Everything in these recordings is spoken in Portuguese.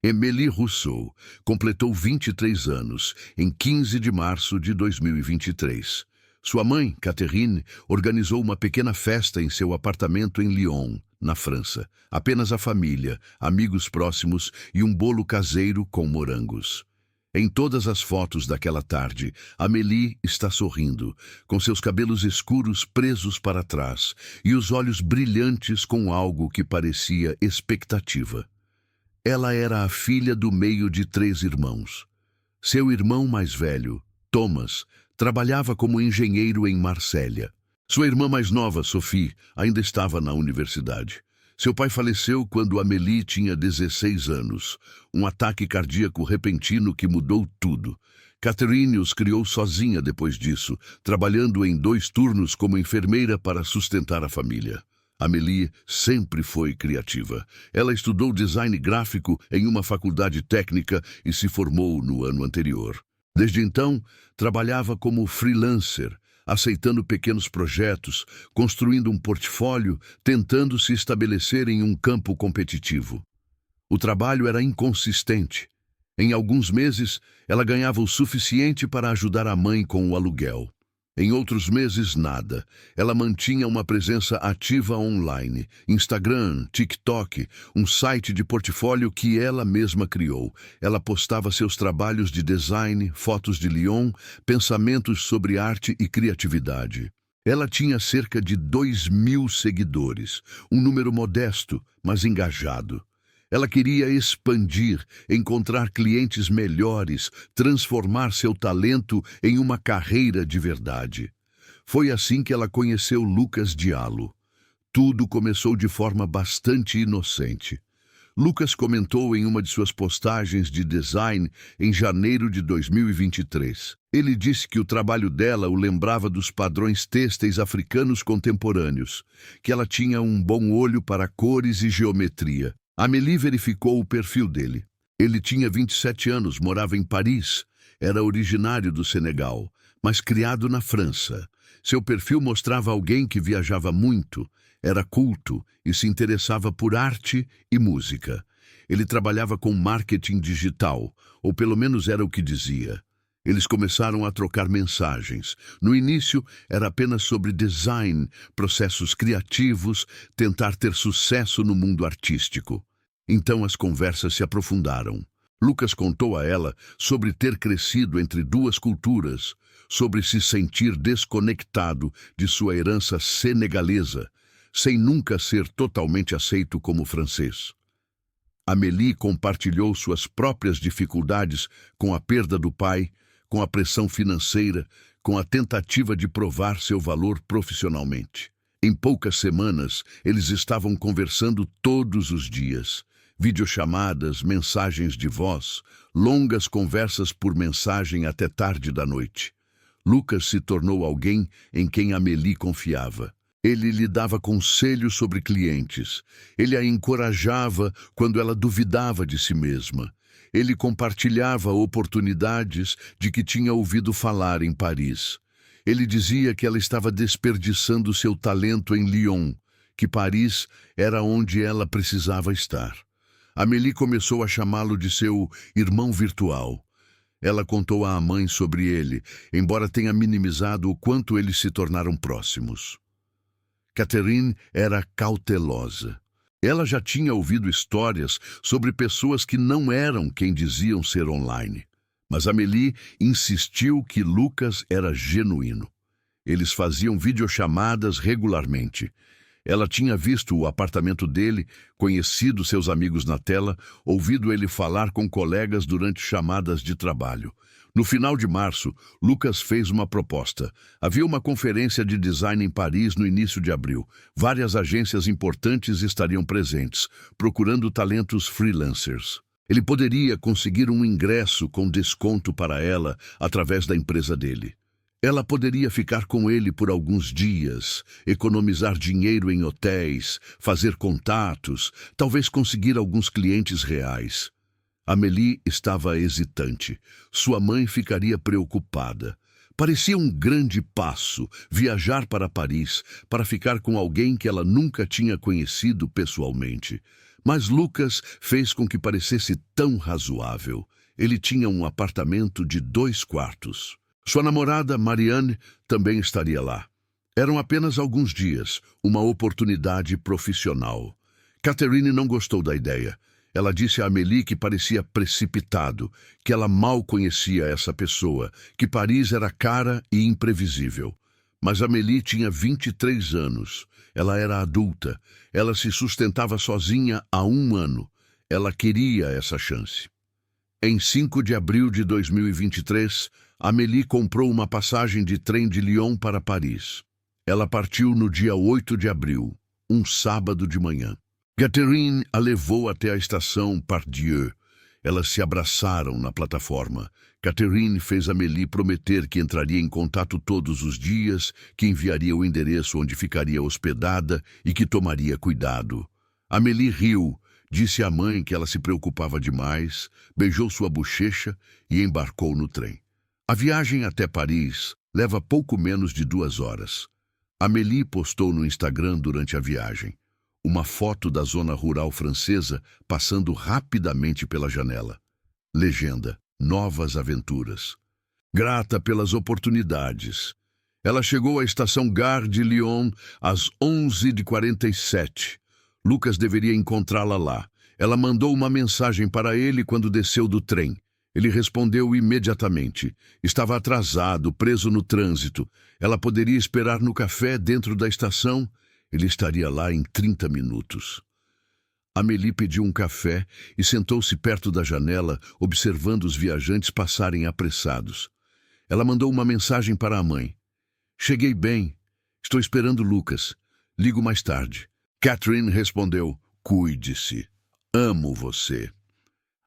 Émilie Rousseau completou 23 anos em 15 de março de 2023. Sua mãe, Catherine, organizou uma pequena festa em seu apartamento em Lyon, na França. Apenas a família, amigos próximos e um bolo caseiro com morangos. Em todas as fotos daquela tarde, Amélie está sorrindo, com seus cabelos escuros presos para trás e os olhos brilhantes com algo que parecia expectativa. Ela era a filha do meio de 3 irmãos. Seu irmão mais velho, Thomas, trabalhava como engenheiro em Marsella. Sua irmã mais nova, Sophie, ainda estava na universidade. Seu pai faleceu quando Amélie tinha 16 anos. Um ataque cardíaco repentino que mudou tudo. Catherine os criou sozinha depois disso, trabalhando em 2 turnos como enfermeira para sustentar a família. Amélie sempre foi criativa. Ela estudou design gráfico em uma faculdade técnica e se formou no ano anterior. Desde então, trabalhava como freelancer, aceitando pequenos projetos, construindo um portfólio, tentando se estabelecer em um campo competitivo. O trabalho era inconsistente. Em alguns meses, ela ganhava o suficiente para ajudar a mãe com o aluguel. Em outros meses, nada. Ela mantinha uma presença ativa online, Instagram, TikTok, um site de portfólio que ela mesma criou. Ela postava seus trabalhos de design, fotos de Lyon, pensamentos sobre arte e criatividade. Ela tinha cerca de 2.000 seguidores, um número modesto, mas engajado. Ela queria expandir, encontrar clientes melhores, transformar seu talento em uma carreira de verdade. Foi assim que ela conheceu Lucas Diallo. Tudo começou de forma bastante inocente. Lucas comentou em uma de suas postagens de design em janeiro de 2023. Ele disse que o trabalho dela o lembrava dos padrões têxteis africanos contemporâneos, que ela tinha um bom olho para cores e geometria. Amélie verificou o perfil dele. Ele tinha 27 anos, morava em Paris, era originário do Senegal, mas criado na França. Seu perfil mostrava alguém que viajava muito, era culto e se interessava por arte e música. Ele trabalhava com marketing digital, ou pelo menos era o que dizia. Eles começaram a trocar mensagens. No início, era apenas sobre design, processos criativos, tentar ter sucesso no mundo artístico. Então as conversas se aprofundaram. Lucas contou a ela sobre ter crescido entre 2 culturas, sobre se sentir desconectado de sua herança senegalesa, sem nunca ser totalmente aceito como francês. Amélie compartilhou suas próprias dificuldades com a perda do pai, com a pressão financeira, com a tentativa de provar seu valor profissionalmente. Em poucas semanas, eles estavam conversando todos os dias. Videochamadas, mensagens de voz, longas conversas por mensagem até tarde da noite. Lucas se tornou alguém em quem Amélie confiava. Ele lhe dava conselhos sobre clientes. Ele a encorajava quando ela duvidava de si mesma. Ele compartilhava oportunidades de que tinha ouvido falar em Paris. Ele dizia que ela estava desperdiçando seu talento em Lyon, que Paris era onde ela precisava estar. Amélie começou a chamá-lo de seu irmão virtual. Ela contou à mãe sobre ele, embora tenha minimizado o quanto eles se tornaram próximos. Catherine era cautelosa. Ela já tinha ouvido histórias sobre pessoas que não eram quem diziam ser online. Mas Amélie insistiu que Lucas era genuíno. Eles faziam videochamadas regularmente. Ela tinha visto o apartamento dele, conhecido seus amigos na tela, ouvido ele falar com colegas durante chamadas de trabalho. No final de março, Lucas fez uma proposta. Havia uma conferência de design em Paris no início de abril. Várias agências importantes estariam presentes, procurando talentos freelancers. Ele poderia conseguir um ingresso com desconto para ela através da empresa dele. Ela poderia ficar com ele por alguns dias, economizar dinheiro em hotéis, fazer contatos, talvez conseguir alguns clientes reais. Amélie estava hesitante. Sua mãe ficaria preocupada. Parecia um grande passo viajar para Paris para ficar com alguém que ela nunca tinha conhecido pessoalmente. Mas Lucas fez com que parecesse tão razoável. Ele tinha um apartamento de 2 quartos. Sua namorada, Marianne, também estaria lá. Eram apenas alguns dias, uma oportunidade profissional. Catherine não gostou da ideia. Ela disse a Amélie que parecia precipitado, que ela mal conhecia essa pessoa, que Paris era cara e imprevisível. Mas Amélie tinha 23 anos. Ela era adulta. Ela se sustentava sozinha há 1 ano. Ela queria essa chance. Em 5 de abril de 2023, Amélie comprou uma passagem de trem de Lyon para Paris. Ela partiu no dia 8 de abril, um sábado de manhã. Catherine a levou até a estação Pardieu. Elas se abraçaram na plataforma. Catherine fez Amélie prometer que entraria em contato todos os dias, que enviaria o endereço onde ficaria hospedada e que tomaria cuidado. Amélie riu, disse à mãe que ela se preocupava demais, beijou sua bochecha e embarcou no trem. A viagem até Paris leva pouco menos de 2 horas. Amélie postou no Instagram durante a viagem uma foto da zona rural francesa passando rapidamente pela janela. Legenda: novas aventuras. Grata pelas oportunidades. Ela chegou à estação Gare de Lyon às 11h47. Lucas deveria encontrá-la lá. Ela mandou uma mensagem para ele quando desceu do trem. Ele respondeu imediatamente. Estava atrasado, preso no trânsito. Ela poderia esperar no café dentro da estação. Ele estaria lá em 30 minutos. Amélie pediu um café e sentou-se perto da janela, observando os viajantes passarem apressados. Ela mandou uma mensagem para a mãe. Cheguei bem. Estou esperando Lucas. Ligo mais tarde. Catherine respondeu. Cuide-se. Amo você.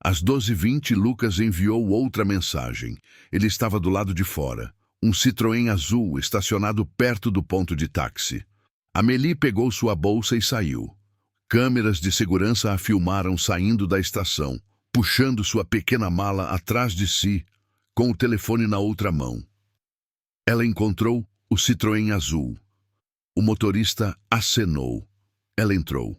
Às 12h20, Lucas enviou outra mensagem. Ele estava do lado de fora. Um Citroën azul estacionado perto do ponto de táxi. Amélie pegou sua bolsa e saiu. Câmeras de segurança a filmaram saindo da estação, puxando sua pequena mala atrás de si, com o telefone na outra mão. Ela encontrou o Citroën azul. O motorista acenou. Ela entrou.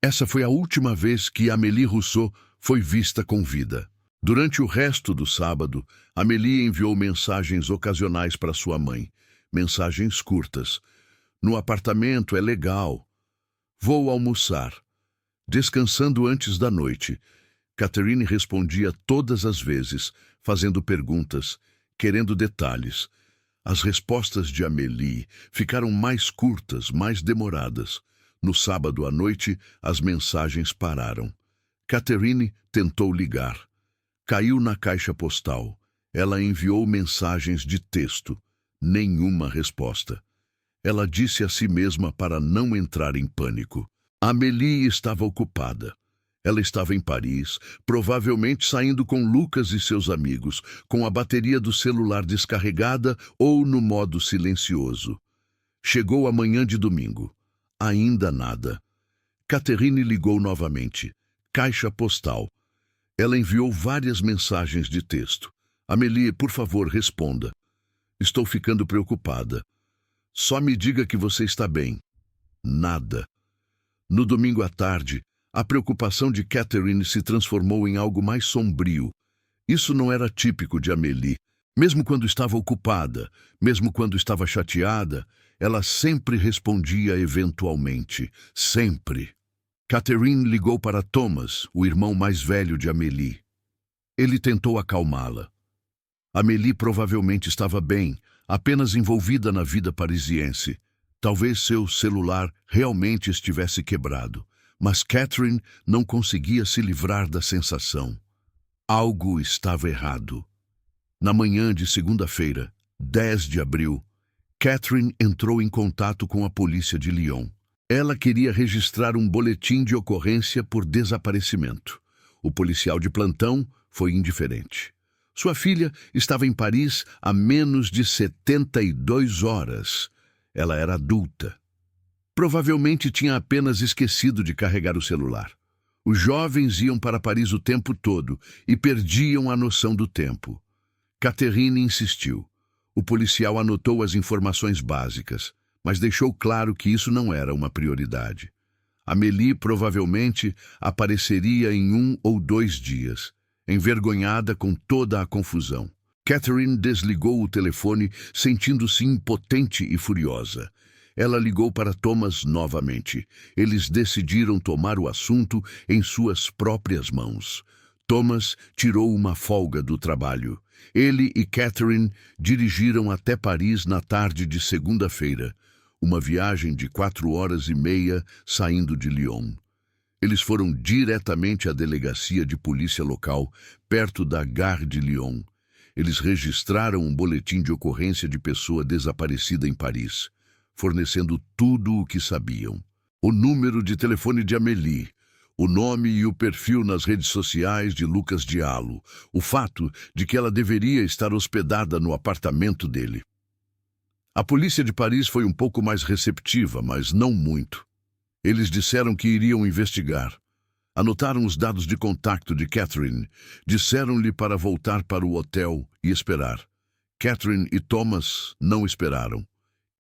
Essa foi a última vez que Amélie Rousseau foi vista com vida. Durante o resto do sábado, Amélie enviou mensagens ocasionais para sua mãe. Mensagens curtas. No apartamento é legal. Vou almoçar. Descansando antes da noite. Catherine respondia todas as vezes, fazendo perguntas, querendo detalhes. As respostas de Amélie ficaram mais curtas, mais demoradas. No sábado à noite, as mensagens pararam. Catherine tentou ligar. Caiu na caixa postal. Ela enviou mensagens de texto. Nenhuma resposta. Ela disse a si mesma para não entrar em pânico. Amélie estava ocupada. Ela estava em Paris, provavelmente saindo com Lucas e seus amigos, com a bateria do celular descarregada ou no modo silencioso. Chegou a manhã de domingo. Ainda nada. Catherine ligou novamente. Caixa postal. Ela enviou várias mensagens de texto. Amélie, por favor, responda. Estou ficando preocupada. Só me diga que você está bem. Nada. No domingo à tarde, a preocupação de Catherine se transformou em algo mais sombrio. Isso não era típico de Amélie. Mesmo quando estava ocupada, mesmo quando estava chateada, ela sempre respondia eventualmente. Sempre. Catherine ligou para Thomas, o irmão mais velho de Amélie. Ele tentou acalmá-la. Amélie provavelmente estava bem, apenas envolvida na vida parisiense. Talvez seu celular realmente estivesse quebrado, mas Catherine não conseguia se livrar da sensação. Algo estava errado. Na manhã de segunda-feira, 10 de abril, Catherine entrou em contato com a polícia de Lyon. Ela queria registrar um boletim de ocorrência por desaparecimento. O policial de plantão foi indiferente. Sua filha estava em Paris há menos de 72 horas. Ela era adulta. Provavelmente tinha apenas esquecido de carregar o celular. Os jovens iam para Paris o tempo todo e perdiam a noção do tempo. Catherine insistiu. O policial anotou as informações básicas, mas deixou claro que isso não era uma prioridade. Amélie provavelmente apareceria em 1 ou 2 dias, envergonhada com toda a confusão. Catherine desligou o telefone, sentindo-se impotente e furiosa. Ela ligou para Thomas novamente. Eles decidiram tomar o assunto em suas próprias mãos. Thomas tirou uma folga do trabalho. Ele e Catherine dirigiram até Paris na tarde de segunda-feira, uma viagem de 4 horas e meia saindo de Lyon. Eles foram diretamente à delegacia de polícia local, perto da Gare de Lyon. Eles registraram um boletim de ocorrência de pessoa desaparecida em Paris, fornecendo tudo o que sabiam. O número de telefone de Amélie, o nome e o perfil nas redes sociais de Lucas Diallo, o fato de que ela deveria estar hospedada no apartamento dele. A polícia de Paris foi um pouco mais receptiva, mas não muito. Eles disseram que iriam investigar. Anotaram os dados de contato de Catherine, disseram-lhe para voltar para o hotel e esperar. Catherine e Thomas não esperaram.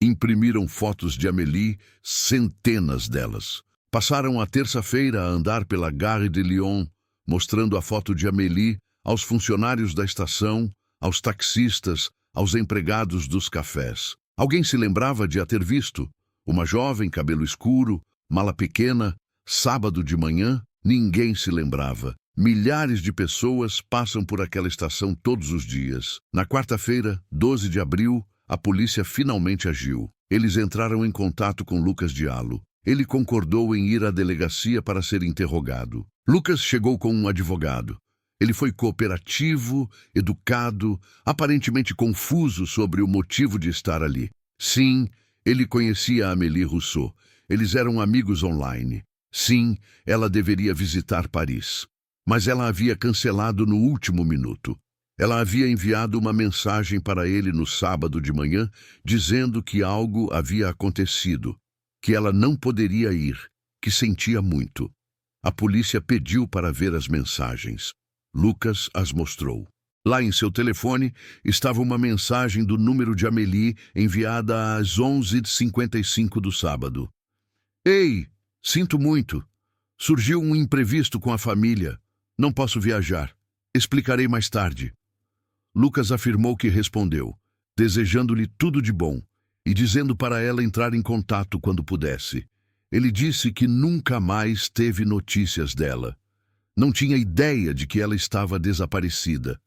Imprimiram fotos de Amélie, centenas delas. Passaram a terça-feira a andar pela Gare de Lyon, mostrando a foto de Amélie aos funcionários da estação, aos taxistas, aos empregados dos cafés. Alguém se lembrava de a ter visto? Uma jovem, cabelo escuro, mala pequena, sábado de manhã? Ninguém se lembrava. Milhares de pessoas passam por aquela estação todos os dias. Na quarta-feira, 12 de abril, a polícia finalmente agiu. Eles entraram em contato com Lucas Diallo. Ele concordou em ir à delegacia para ser interrogado. Lucas chegou com um advogado. Ele foi cooperativo, educado, aparentemente confuso sobre o motivo de estar ali. Sim, ele conhecia a Amélie Rousseau. Eles eram amigos online. Sim, ela deveria visitar Paris. Mas ela havia cancelado no último minuto. Ela havia enviado uma mensagem para ele no sábado de manhã, dizendo que algo havia acontecido, que ela não poderia ir, que sentia muito. A polícia pediu para ver as mensagens. Lucas as mostrou. Lá em seu telefone estava uma mensagem do número de Amélie enviada às 11h55 do sábado. Ei, sinto muito. Surgiu um imprevisto com a família. Não posso viajar. Explicarei mais tarde. Lucas afirmou que respondeu, desejando-lhe tudo de bom e dizendo para ela entrar em contato quando pudesse. Ele disse que nunca mais teve notícias dela. Não tinha ideia de que ela estava desaparecida.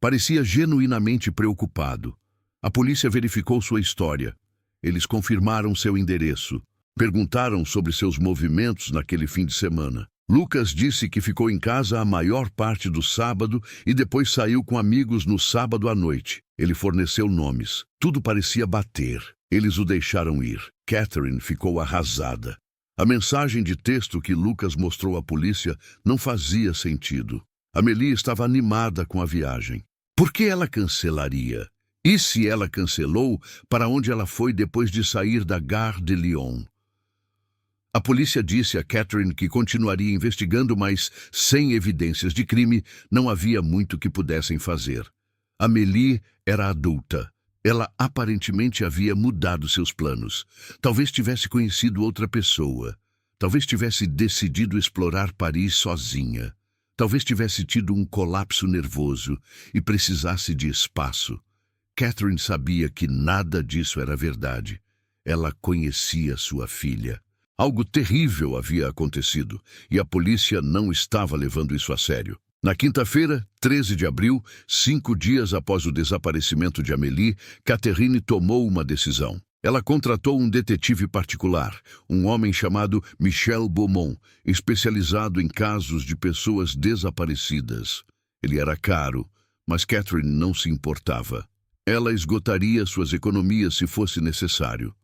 Parecia genuinamente preocupado. A polícia verificou sua história. Eles confirmaram seu endereço. Perguntaram sobre seus movimentos naquele fim de semana. Lucas disse que ficou em casa a maior parte do sábado e depois saiu com amigos no sábado à noite. Ele forneceu nomes. Tudo parecia bater. Eles o deixaram ir. Catherine ficou arrasada. A mensagem de texto que Lucas mostrou à polícia não fazia sentido. Amélie estava animada com a viagem. Por que ela cancelaria? E se ela cancelou, para onde ela foi depois de sair da Gare de Lyon? A polícia disse a Catherine que continuaria investigando, mas, sem evidências de crime, não havia muito que pudessem fazer. Amélie era adulta. Ela aparentemente havia mudado seus planos. Talvez tivesse conhecido outra pessoa. Talvez tivesse decidido explorar Paris sozinha. Talvez tivesse tido um colapso nervoso e precisasse de espaço. Catherine sabia que nada disso era verdade. Ela conhecia sua filha. Algo terrível havia acontecido e a polícia não estava levando isso a sério. Na quinta-feira, 13 de abril, 5 dias após o desaparecimento de Amélie, Catherine tomou uma decisão. Ela contratou um detetive particular, um homem chamado Michel Beaumont, especializado em casos de pessoas desaparecidas. Ele era caro, mas Catherine não se importava. Ela esgotaria suas economias se fosse necessário.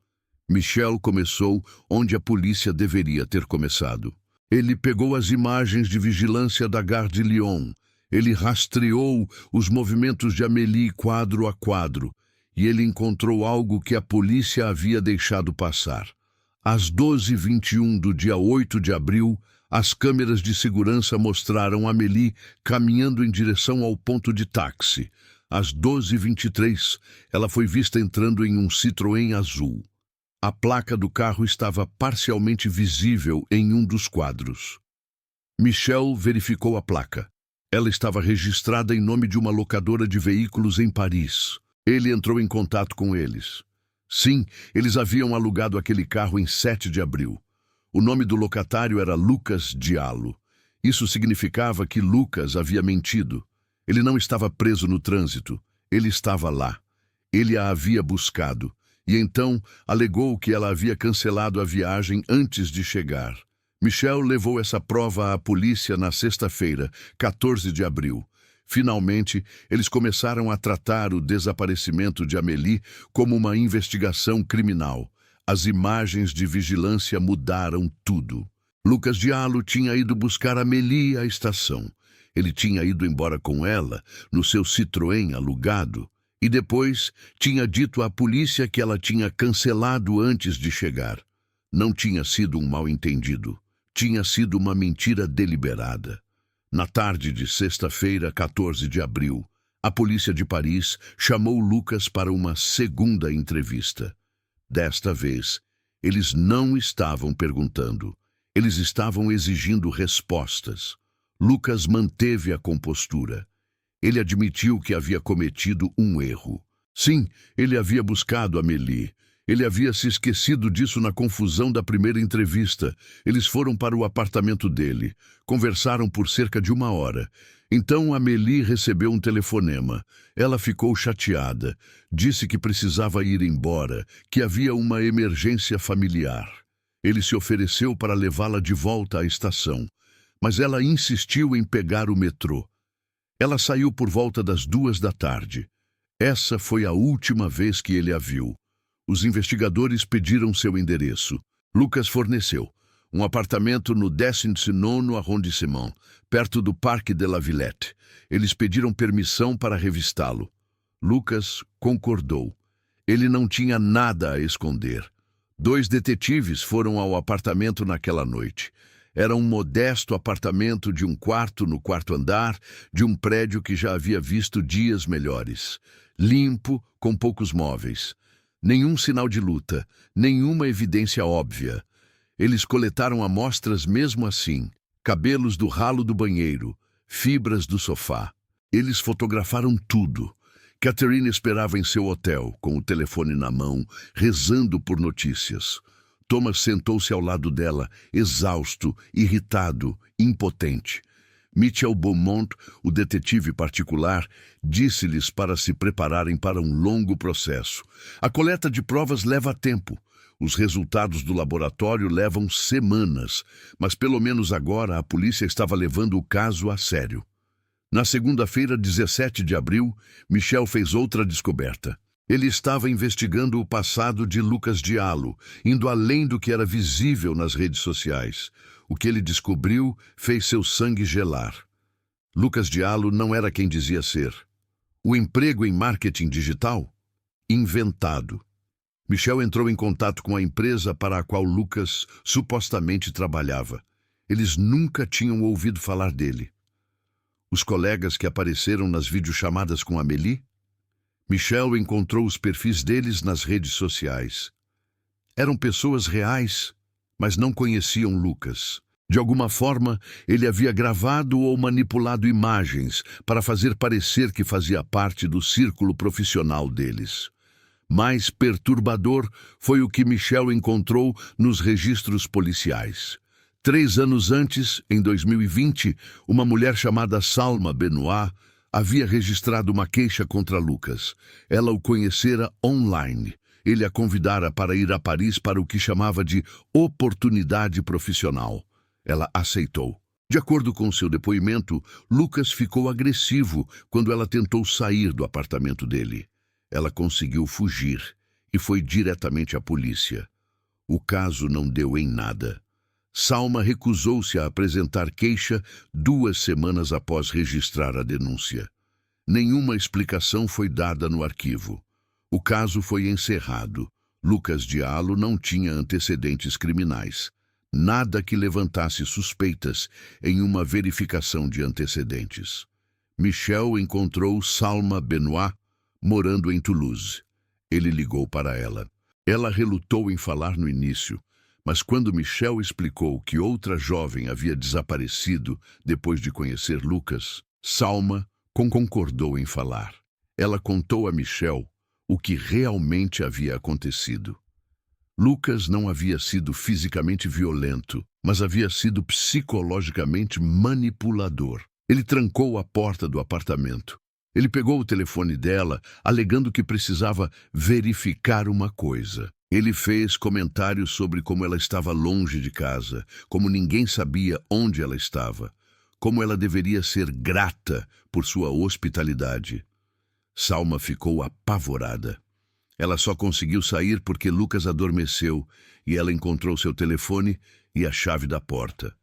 Michel começou onde a polícia deveria ter começado. Ele pegou as imagens de vigilância da Gare de Lyon. Ele rastreou os movimentos de Amélie quadro a quadro. E ele encontrou algo que a polícia havia deixado passar. Às 12h21 do dia 8 de abril, as câmeras de segurança mostraram Amélie caminhando em direção ao ponto de táxi. Às 12h23, ela foi vista entrando em um Citroën azul. A placa do carro estava parcialmente visível em um dos quadros. Michel verificou a placa. Ela estava registrada em nome de uma locadora de veículos em Paris. Ele entrou em contato com eles. Sim, eles haviam alugado aquele carro em 7 de abril. O nome do locatário era Lucas Diallo. Isso significava que Lucas havia mentido. Ele não estava preso no trânsito. Ele estava lá. Ele a havia buscado. E então alegou que ela havia cancelado a viagem antes de chegar. Michel levou essa prova à polícia na sexta-feira, 14 de abril. Finalmente, eles começaram a tratar o desaparecimento de Amélie como uma investigação criminal. As imagens de vigilância mudaram tudo. Lucas Diallo tinha ido buscar Amélie à estação. Ele tinha ido embora com ela, no seu Citroën alugado, e depois tinha dito à polícia que ela tinha cancelado antes de chegar. Não tinha sido um mal-entendido. Tinha sido uma mentira deliberada. Na tarde de sexta-feira, 14 de abril, a polícia de Paris chamou Lucas para uma segunda entrevista. Desta vez, eles não estavam perguntando. Eles estavam exigindo respostas. Lucas manteve a compostura. Ele admitiu que havia cometido um erro. Sim, ele havia buscado Amélie. Ele havia se esquecido disso na confusão da primeira entrevista. Eles foram para o apartamento dele. Conversaram por cerca de 1 hora. Então Amélie recebeu um telefonema. Ela ficou chateada. Disse que precisava ir embora, que havia uma emergência familiar. Ele se ofereceu para levá-la de volta à estação. Mas ela insistiu em pegar o metrô. Ela saiu por volta das 2 da tarde. Essa foi a última vez que ele a viu. Os investigadores pediram seu endereço. Lucas forneceu um apartamento no 19º arrondissement, perto do Parque de la Villette. Eles pediram permissão para revistá-lo. Lucas concordou. Ele não tinha nada a esconder. 2 detetives foram ao apartamento naquela noite. Era um modesto apartamento de 1 quarto no 4º andar, de um prédio que já havia visto dias melhores. Limpo, com poucos móveis. Nenhum sinal de luta, nenhuma evidência óbvia. Eles coletaram amostras mesmo assim, cabelos do ralo do banheiro, fibras do sofá. Eles fotografaram tudo. Catherine esperava em seu hotel, com o telefone na mão, rezando por notícias. Thomas sentou-se ao lado dela, exausto, irritado, impotente. Michel Beaumont, o detetive particular, disse-lhes para se prepararem para um longo processo. A coleta de provas leva tempo. Os resultados do laboratório levam semanas, mas pelo menos agora a polícia estava levando o caso a sério. Na segunda-feira, 17 de abril, Michel fez outra descoberta. Ele estava investigando o passado de Lucas Diallo, indo além do que era visível nas redes sociais. O que ele descobriu fez seu sangue gelar. Lucas Diallo não era quem dizia ser. O emprego em marketing digital? Inventado. Michel entrou em contato com a empresa para a qual Lucas supostamente trabalhava. Eles nunca tinham ouvido falar dele. Os colegas que apareceram nas videochamadas com Amélie? Michel encontrou os perfis deles nas redes sociais. Eram pessoas reais, mas não conheciam Lucas. De alguma forma, ele havia gravado ou manipulado imagens para fazer parecer que fazia parte do círculo profissional deles. Mais perturbador foi o que Michel encontrou nos registros policiais. 3 anos antes, em 2020, uma mulher chamada Salma Benoit havia registrado uma queixa contra Lucas. Ela o conhecera online. Ele a convidara para ir a Paris para o que chamava de oportunidade profissional. Ela aceitou. De acordo com seu depoimento, Lucas ficou agressivo quando ela tentou sair do apartamento dele. Ela conseguiu fugir e foi diretamente à polícia. O caso não deu em nada. Salma recusou-se a apresentar queixa 2 semanas após registrar a denúncia. Nenhuma explicação foi dada no arquivo. O caso foi encerrado. Lucas Diallo não tinha antecedentes criminais. Nada que levantasse suspeitas em uma verificação de antecedentes. Michel encontrou Salma Benoit morando em Toulouse. Ele ligou para ela. Ela relutou em falar no início, mas quando Michelle explicou que outra jovem havia desaparecido depois de conhecer Lucas, Salma concordou em falar. Ela contou a Michelle o que realmente havia acontecido. Lucas não havia sido fisicamente violento, mas havia sido psicologicamente manipulador. Ele trancou a porta do apartamento. Ele pegou o telefone dela, alegando que precisava verificar uma coisa. Ele fez comentários sobre como ela estava longe de casa, como ninguém sabia onde ela estava, como ela deveria ser grata por sua hospitalidade. Salma ficou apavorada. Ela só conseguiu sair porque Lucas adormeceu e ela encontrou seu telefone e a chave da porta.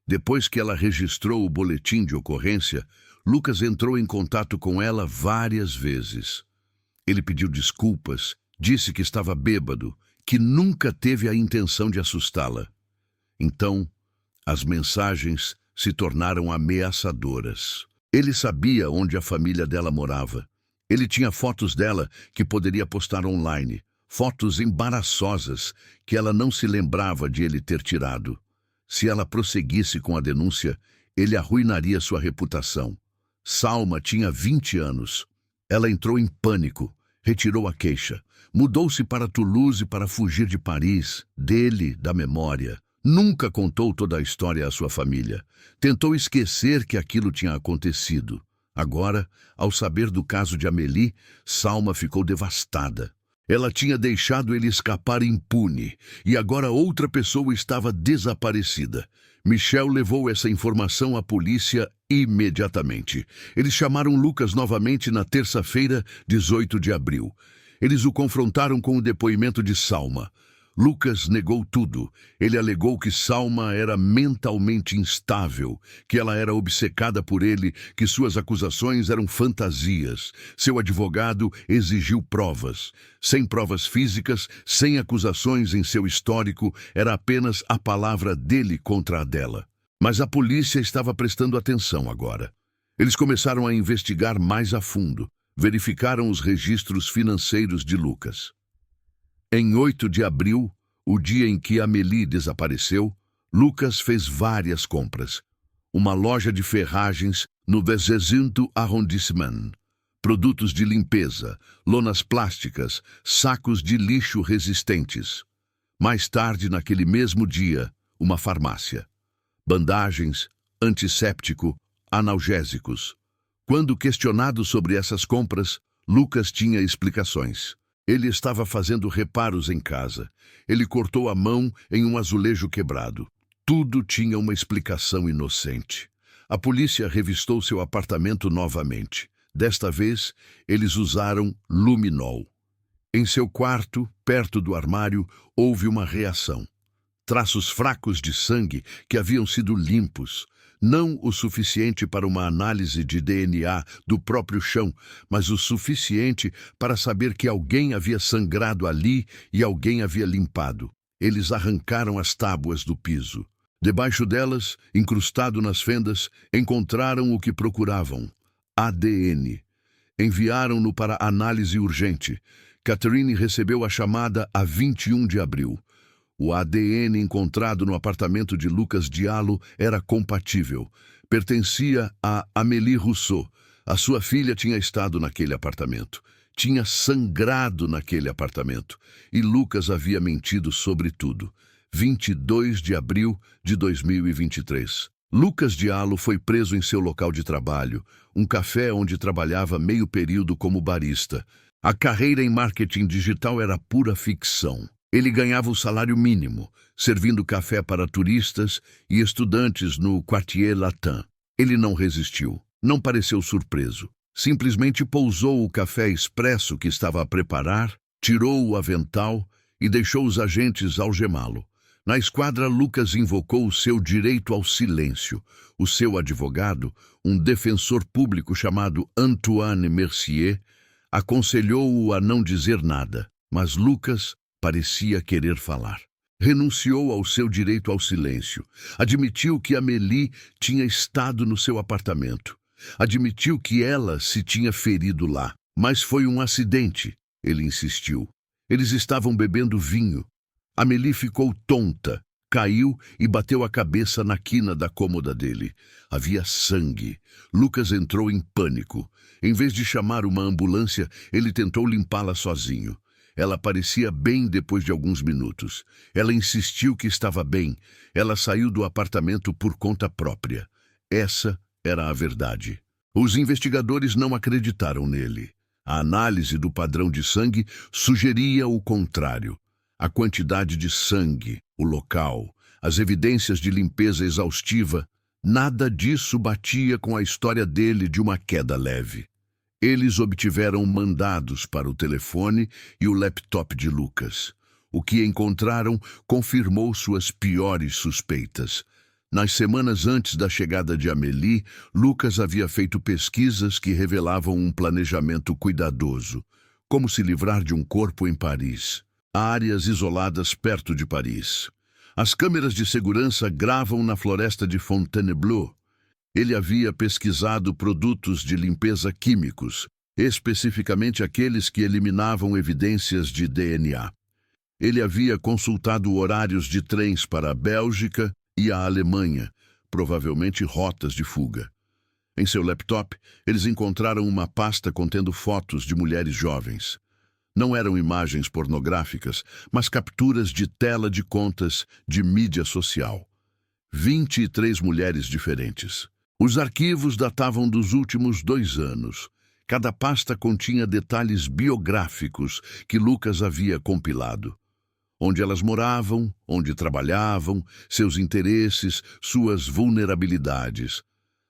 Depois que ela registrou o boletim de ocorrência, Lucas entrou em contato com ela várias vezes. Ele pediu desculpas, disse que estava bêbado, que nunca teve a intenção de assustá-la. Então, as mensagens se tornaram ameaçadoras. Ele sabia onde a família dela morava. Ele tinha fotos dela que poderia postar online, fotos embaraçosas que ela não se lembrava de ele ter tirado. Se ela prosseguisse com a denúncia, ele arruinaria sua reputação. Salma tinha 20 anos. Ela entrou em pânico, retirou a queixa, mudou-se para Toulouse para fugir de Paris, dele, da memória. Nunca contou toda a história à sua família. Tentou esquecer que aquilo tinha acontecido. Agora, ao saber do caso de Amélie, Salma ficou devastada. Ela tinha deixado ele escapar impune, e agora outra pessoa estava desaparecida. Michelle levou essa informação à polícia imediatamente. Eles chamaram Lucas novamente na terça-feira, 18 de abril. Eles o confrontaram com o depoimento de Salma. Lucas negou tudo. Ele alegou que Salma era mentalmente instável, que ela era obcecada por ele, que suas acusações eram fantasias. Seu advogado exigiu provas. Sem provas físicas, sem acusações em seu histórico, era apenas a palavra dele contra a dela. Mas a polícia estava prestando atenção agora. Eles começaram a investigar mais a fundo. Verificaram os registros financeiros de Lucas. Em 8 de abril, o dia em que Amélie desapareceu, Lucas fez várias compras. Uma loja de ferragens no 20º arrondissement, produtos de limpeza, lonas plásticas, sacos de lixo resistentes. Mais tarde, naquele mesmo dia, uma farmácia. Bandagens, antisséptico, analgésicos. Quando questionado sobre essas compras, Lucas tinha explicações. Ele estava fazendo reparos em casa. Ele cortou a mão em um azulejo quebrado. Tudo tinha uma explicação inocente. A polícia revistou seu apartamento novamente. Desta vez, eles usaram luminol. Em seu quarto, perto do armário, houve uma reação. Traços fracos de sangue que haviam sido limpos. Não o suficiente para uma análise de DNA do próprio chão, mas o suficiente para saber que alguém havia sangrado ali e alguém havia limpado. Eles arrancaram as tábuas do piso. Debaixo delas, incrustado nas fendas, encontraram o que procuravam: ADN. Enviaram-no para análise urgente. Catherine recebeu a chamada a 21 de abril. O ADN encontrado no apartamento de Lucas Diallo era compatível. Pertencia a Amélie Rousseau. A sua filha tinha estado naquele apartamento. Tinha sangrado naquele apartamento. E Lucas havia mentido sobre tudo. 22 de abril de 2023. Lucas Diallo foi preso em seu local de trabalho, um café onde trabalhava meio período como barista. A carreira em marketing digital era pura ficção. Ele ganhava o salário mínimo, servindo café para turistas e estudantes no Quartier Latin. Ele não resistiu, não pareceu surpreso. Simplesmente pousou o café expresso que estava a preparar, tirou o avental e deixou os agentes algemá-lo. Na esquadra, Lucas invocou o seu direito ao silêncio. O seu advogado, um defensor público chamado Antoine Mercier, aconselhou-o a não dizer nada, mas Lucas parecia querer falar. Renunciou ao seu direito ao silêncio. Admitiu que Amélie tinha estado no seu apartamento. Admitiu que ela se tinha ferido lá. Mas foi um acidente, ele insistiu. Eles estavam bebendo vinho. Amélie ficou tonta, caiu e bateu a cabeça na quina da cômoda dele. Havia sangue. Lucas entrou em pânico. Em vez de chamar uma ambulância, ele tentou limpá-la sozinho. Ela parecia bem depois de alguns minutos. Ela insistiu que estava bem. Ela saiu do apartamento por conta própria. Essa era a verdade. Os investigadores não acreditaram nele. A análise do padrão de sangue sugeria o contrário. A quantidade de sangue, o local, as evidências de limpeza exaustiva, nada disso batia com a história dele de uma queda leve. Eles obtiveram mandados para o telefone e o laptop de Lucas. O que encontraram confirmou suas piores suspeitas. Nas semanas antes da chegada de Amélie, Lucas havia feito pesquisas que revelavam um planejamento cuidadoso. Como se livrar de um corpo em Paris. Áreas isoladas perto de Paris. As câmeras de segurança gravam na floresta de Fontainebleau. Ele havia pesquisado produtos de limpeza químicos, especificamente aqueles que eliminavam evidências de DNA. Ele havia consultado horários de trens para a Bélgica e a Alemanha, provavelmente rotas de fuga. Em seu laptop, eles encontraram uma pasta contendo fotos de mulheres jovens. Não eram imagens pornográficas, mas capturas de tela de contas de mídia social. 23 mulheres diferentes. Os arquivos datavam dos últimos 2 anos. Cada pasta continha detalhes biográficos que Lucas havia compilado. Onde elas moravam, onde trabalhavam, seus interesses, suas vulnerabilidades.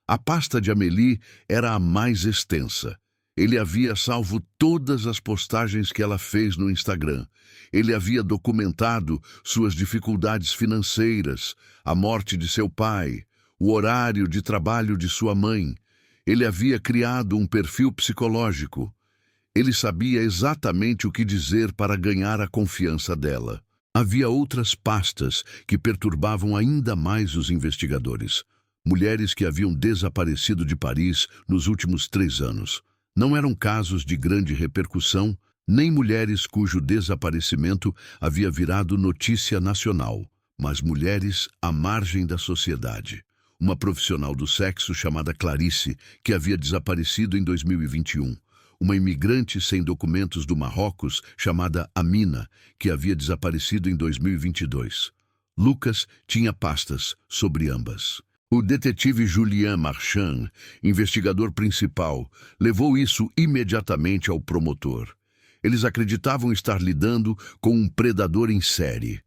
A pasta de Amélie era a mais extensa. Ele havia salvo todas as postagens que ela fez no Instagram. Ele havia documentado suas dificuldades financeiras, a morte de seu pai, o horário de trabalho de sua mãe. Ele havia criado um perfil psicológico. Ele sabia exatamente o que dizer para ganhar a confiança dela. Havia outras pastas que perturbavam ainda mais os investigadores. Mulheres que haviam desaparecido de Paris nos últimos 3 anos. Não eram casos de grande repercussão, nem mulheres cujo desaparecimento havia virado notícia nacional, mas mulheres à margem da sociedade. Uma profissional do sexo chamada Clarice, que havia desaparecido em 2021. Uma imigrante sem documentos do Marrocos chamada Amina, que havia desaparecido em 2022. Lucas tinha pastas sobre ambas. O detetive Julien Marchand, investigador principal, levou isso imediatamente ao promotor. Eles acreditavam estar lidando com um predador em série.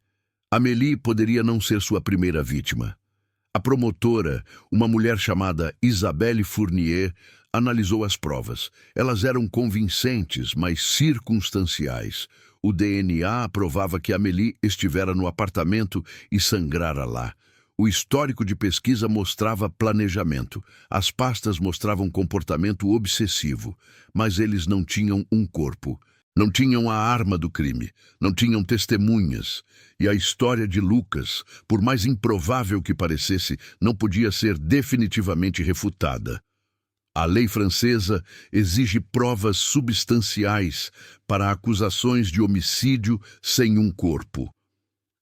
Amélie poderia não ser sua primeira vítima. A promotora, uma mulher chamada Isabelle Fournier, analisou as provas. Elas eram convincentes, mas circunstanciais. O DNA provava que Amélie estivera no apartamento e sangrara lá. O histórico de pesquisa mostrava planejamento. As pastas mostravam comportamento obsessivo, mas eles não tinham um corpo. Não tinham a arma do crime, não tinham testemunhas. E a história de Lucas, por mais improvável que parecesse, não podia ser definitivamente refutada. A lei francesa exige provas substanciais para acusações de homicídio sem um corpo.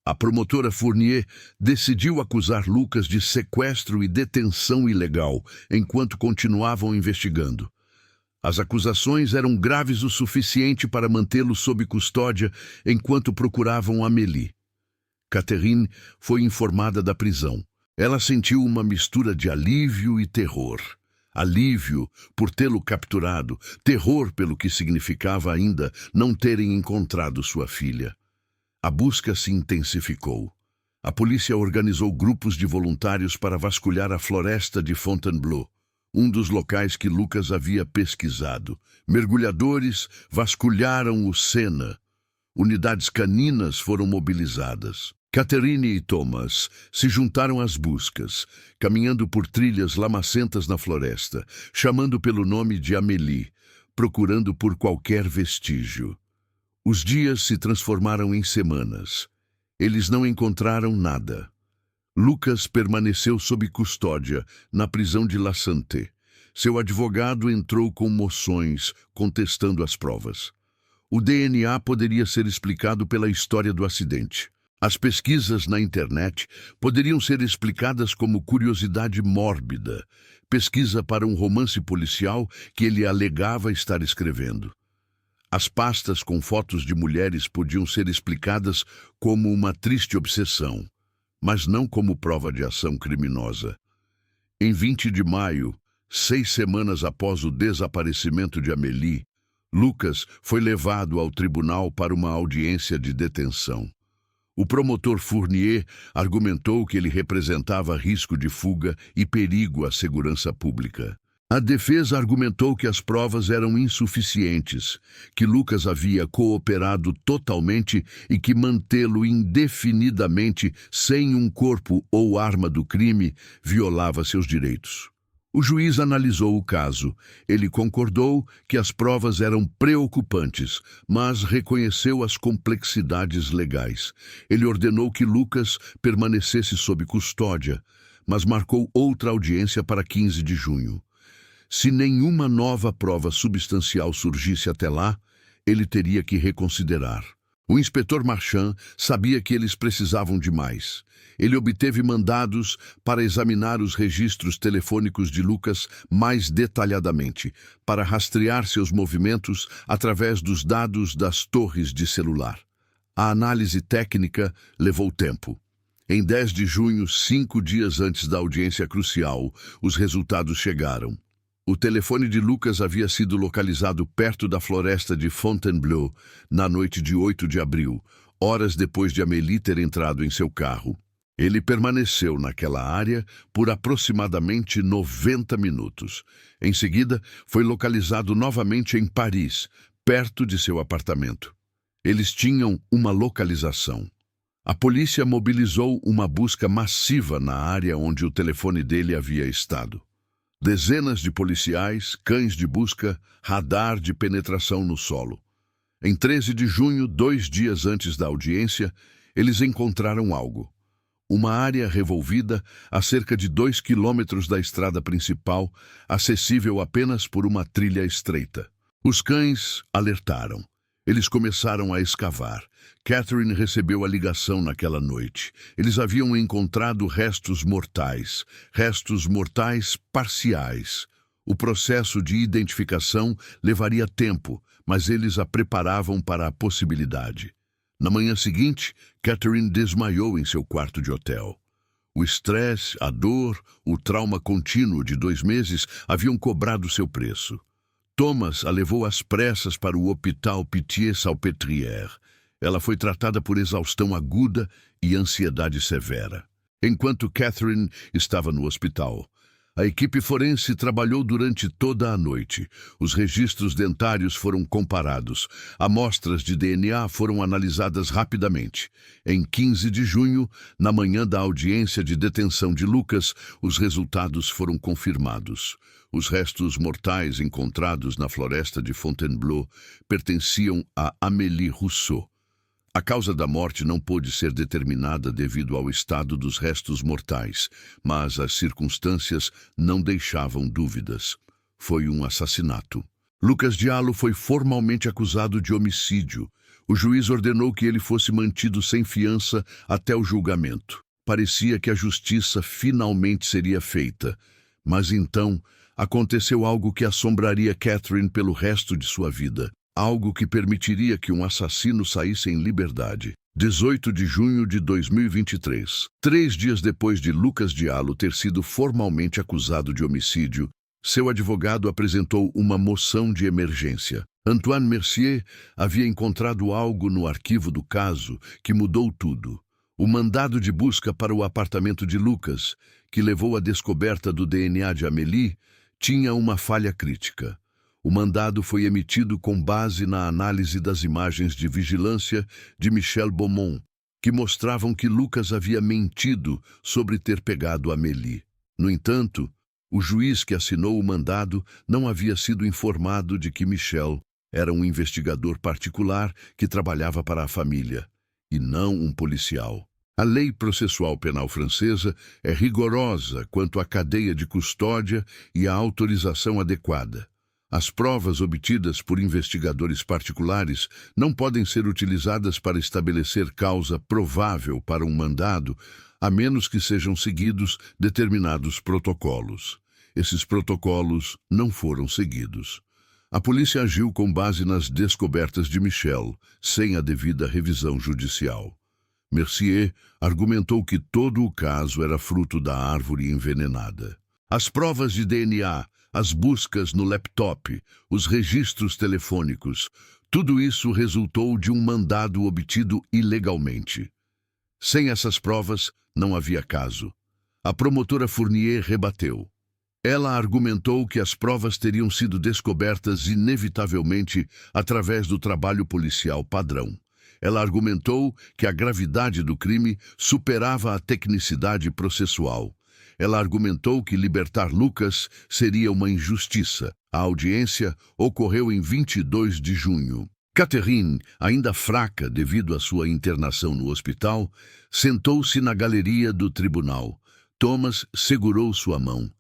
A promotora Fournier decidiu acusar Lucas de sequestro e detenção ilegal, enquanto continuavam investigando. As acusações eram graves o suficiente para mantê-lo sob custódia enquanto procuravam Amélie. Catherine foi informada da prisão. Ela sentiu uma mistura de alívio e terror. Alívio por tê-lo capturado, terror pelo que significava ainda não terem encontrado sua filha. A busca se intensificou. A polícia organizou grupos de voluntários para vasculhar a floresta de Fontainebleau, um dos locais que Lucas havia pesquisado. Mergulhadores vasculharam o Sena. Unidades caninas foram mobilizadas. Catherine e Thomas se juntaram às buscas, caminhando por trilhas lamacentas na floresta, chamando pelo nome de Amélie, procurando por qualquer vestígio. Os dias se transformaram em semanas. Eles não encontraram nada. Lucas permaneceu sob custódia na prisão de La Santé. Seu advogado entrou com moções contestando as provas. O DNA poderia ser explicado pela história do acidente. As pesquisas na internet poderiam ser explicadas como curiosidade mórbida, pesquisa para um romance policial que ele alegava estar escrevendo. As pastas com fotos de mulheres podiam ser explicadas como uma triste obsessão, mas não como prova de ação criminosa. Em 20 de maio, 6 semanas após o desaparecimento de Amélie, Lucas foi levado ao tribunal para uma audiência de detenção. O promotor Fournier argumentou que ele representava risco de fuga e perigo à segurança pública. A defesa argumentou que as provas eram insuficientes, que Lucas havia cooperado totalmente e que mantê-lo indefinidamente sem um corpo ou arma do crime violava seus direitos. O juiz analisou o caso. Ele concordou que as provas eram preocupantes, mas reconheceu as complexidades legais. Ele ordenou que Lucas permanecesse sob custódia, mas marcou outra audiência para 15 de junho. Se nenhuma nova prova substancial surgisse até lá, ele teria que reconsiderar. O inspetor Marchand sabia que eles precisavam de mais. Ele obteve mandados para examinar os registros telefônicos de Lucas mais detalhadamente, para rastrear seus movimentos através dos dados das torres de celular. A análise técnica levou tempo. Em 10 de junho, 5 dias antes da audiência crucial, os resultados chegaram. O telefone de Lucas havia sido localizado perto da floresta de Fontainebleau na noite de 8 de abril, horas depois de Amélie ter entrado em seu carro. Ele permaneceu naquela área por aproximadamente 90 minutos. Em seguida, foi localizado novamente em Paris, perto de seu apartamento. Eles tinham uma localização. A polícia mobilizou uma busca massiva na área onde o telefone dele havia estado. Dezenas de policiais, cães de busca, radar de penetração no solo. Em 13 de junho, 2 dias antes da audiência, eles encontraram algo. Uma área revolvida a cerca de 2 quilômetros da estrada principal, acessível apenas por uma trilha estreita. Os cães alertaram. Eles começaram a escavar. Catherine recebeu a ligação naquela noite. Eles haviam encontrado restos mortais parciais. O processo de identificação levaria tempo, mas eles a preparavam para a possibilidade. Na manhã seguinte, Catherine desmaiou em seu quarto de hotel. O estresse, a dor, o trauma contínuo de 2 meses haviam cobrado seu preço. Thomas a levou às pressas para o Hôpital Pitié-Salpêtrière. Ela foi tratada por exaustão aguda e ansiedade severa. Enquanto Catherine estava no hospital, a equipe forense trabalhou durante toda a noite. Os registros dentários foram comparados. Amostras de DNA foram analisadas rapidamente. Em 15 de junho, na manhã da audiência de detenção de Lucas, os resultados foram confirmados. Os restos mortais encontrados na floresta de Fontainebleau pertenciam a Amélie Rousseau. A causa da morte não pôde ser determinada devido ao estado dos restos mortais, mas as circunstâncias não deixavam dúvidas. Foi um assassinato. Lucas Diallo foi formalmente acusado de homicídio. O juiz ordenou que ele fosse mantido sem fiança até o julgamento. Parecia que a justiça finalmente seria feita. Mas então aconteceu algo que assombraria Catherine pelo resto de sua vida. Algo que permitiria que um assassino saísse em liberdade. 18 de junho de 2023. 3 dias depois de Lucas Diallo ter sido formalmente acusado de homicídio, seu advogado apresentou uma moção de emergência. Antoine Mercier havia encontrado algo no arquivo do caso que mudou tudo. O mandado de busca para o apartamento de Lucas, que levou à descoberta do DNA de Amélie, tinha uma falha crítica. O mandado foi emitido com base na análise das imagens de vigilância de Michel Beaumont, que mostravam que Lucas havia mentido sobre ter pegado Amélie. No entanto, o juiz que assinou o mandado não havia sido informado de que Michel era um investigador particular que trabalhava para a família, e não um policial. A lei processual penal francesa é rigorosa quanto à cadeia de custódia e à autorização adequada. As provas obtidas por investigadores particulares não podem ser utilizadas para estabelecer causa provável para um mandado, a menos que sejam seguidos determinados protocolos. Esses protocolos não foram seguidos. A polícia agiu com base nas descobertas de Michel, sem a devida revisão judicial. Mercier argumentou que todo o caso era fruto da árvore envenenada. As provas de DNA, as buscas no laptop, os registros telefônicos, tudo isso resultou de um mandado obtido ilegalmente. Sem essas provas, não havia caso. A promotora Fournier rebateu. Ela argumentou que as provas teriam sido descobertas inevitavelmente através do trabalho policial padrão. Ela argumentou que a gravidade do crime superava a tecnicidade processual. Ela argumentou que libertar Lucas seria uma injustiça. A audiência ocorreu em 22 de junho. Catherine, ainda fraca devido à sua internação no hospital, sentou-se na galeria do tribunal. Thomas segurou sua mão.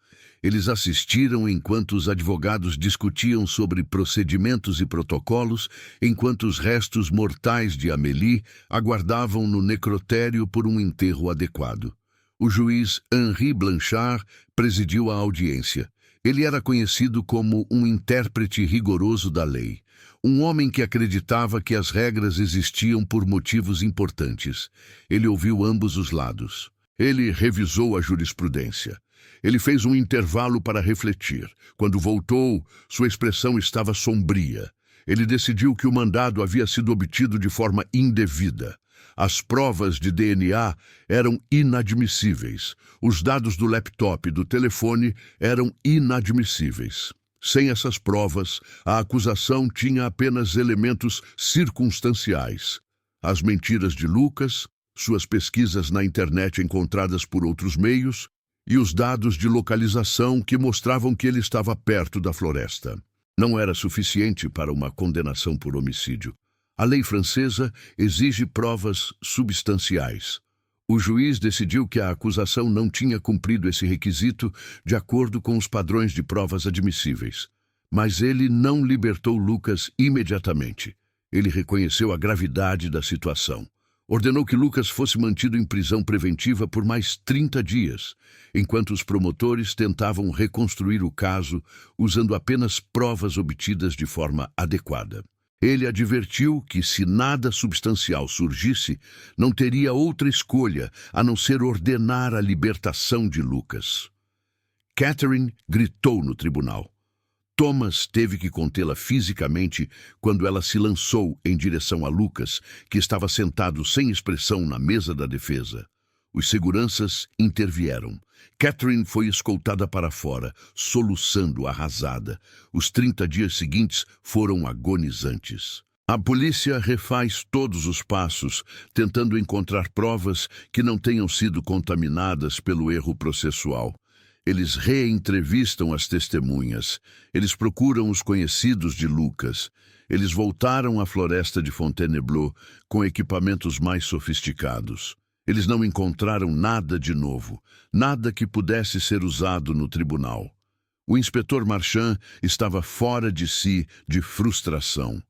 Eles assistiram enquanto os advogados discutiam sobre procedimentos e protocolos, enquanto os restos mortais de Amélie aguardavam no necrotério por um enterro adequado. O juiz Henri Blanchard presidiu a audiência. Ele era conhecido como um intérprete rigoroso da lei, um homem que acreditava que as regras existiam por motivos importantes. Ele ouviu ambos os lados. Ele revisou a jurisprudência. Ele fez um intervalo para refletir. Quando voltou, sua expressão estava sombria. Ele decidiu que o mandado havia sido obtido de forma indevida. As provas de DNA eram inadmissíveis. Os dados do laptop e do telefone eram inadmissíveis. Sem essas provas, a acusação tinha apenas elementos circunstanciais. As mentiras de Lucas, suas pesquisas na internet encontradas por outros meios, e os dados de localização que mostravam que ele estava perto da floresta. Não era suficiente para uma condenação por homicídio. A lei francesa exige provas substanciais. O juiz decidiu que a acusação não tinha cumprido esse requisito de acordo com os padrões de provas admissíveis. Mas ele não libertou Lucas imediatamente. Ele reconheceu a gravidade da situação. Ordenou que Lucas fosse mantido em prisão preventiva por mais 30 dias, enquanto os promotores tentavam reconstruir o caso usando apenas provas obtidas de forma adequada. Ele advertiu que, se nada substancial surgisse, não teria outra escolha a não ser ordenar a libertação de Lucas. Catherine gritou no tribunal. Thomas teve que contê-la fisicamente quando ela se lançou em direção a Lucas, que estava sentado sem expressão na mesa da defesa. Os seguranças intervieram. Catherine foi escoltada para fora, soluçando arrasada. Os 30 dias seguintes foram agonizantes. A polícia refaz todos os passos, tentando encontrar provas que não tenham sido contaminadas pelo erro processual. Eles reentrevistam as testemunhas. Eles procuram os conhecidos de Lucas. Eles voltaram à floresta de Fontainebleau com equipamentos mais sofisticados. Eles não encontraram nada de novo, nada que pudesse ser usado no tribunal. O inspetor Marchand estava fora de si de frustração.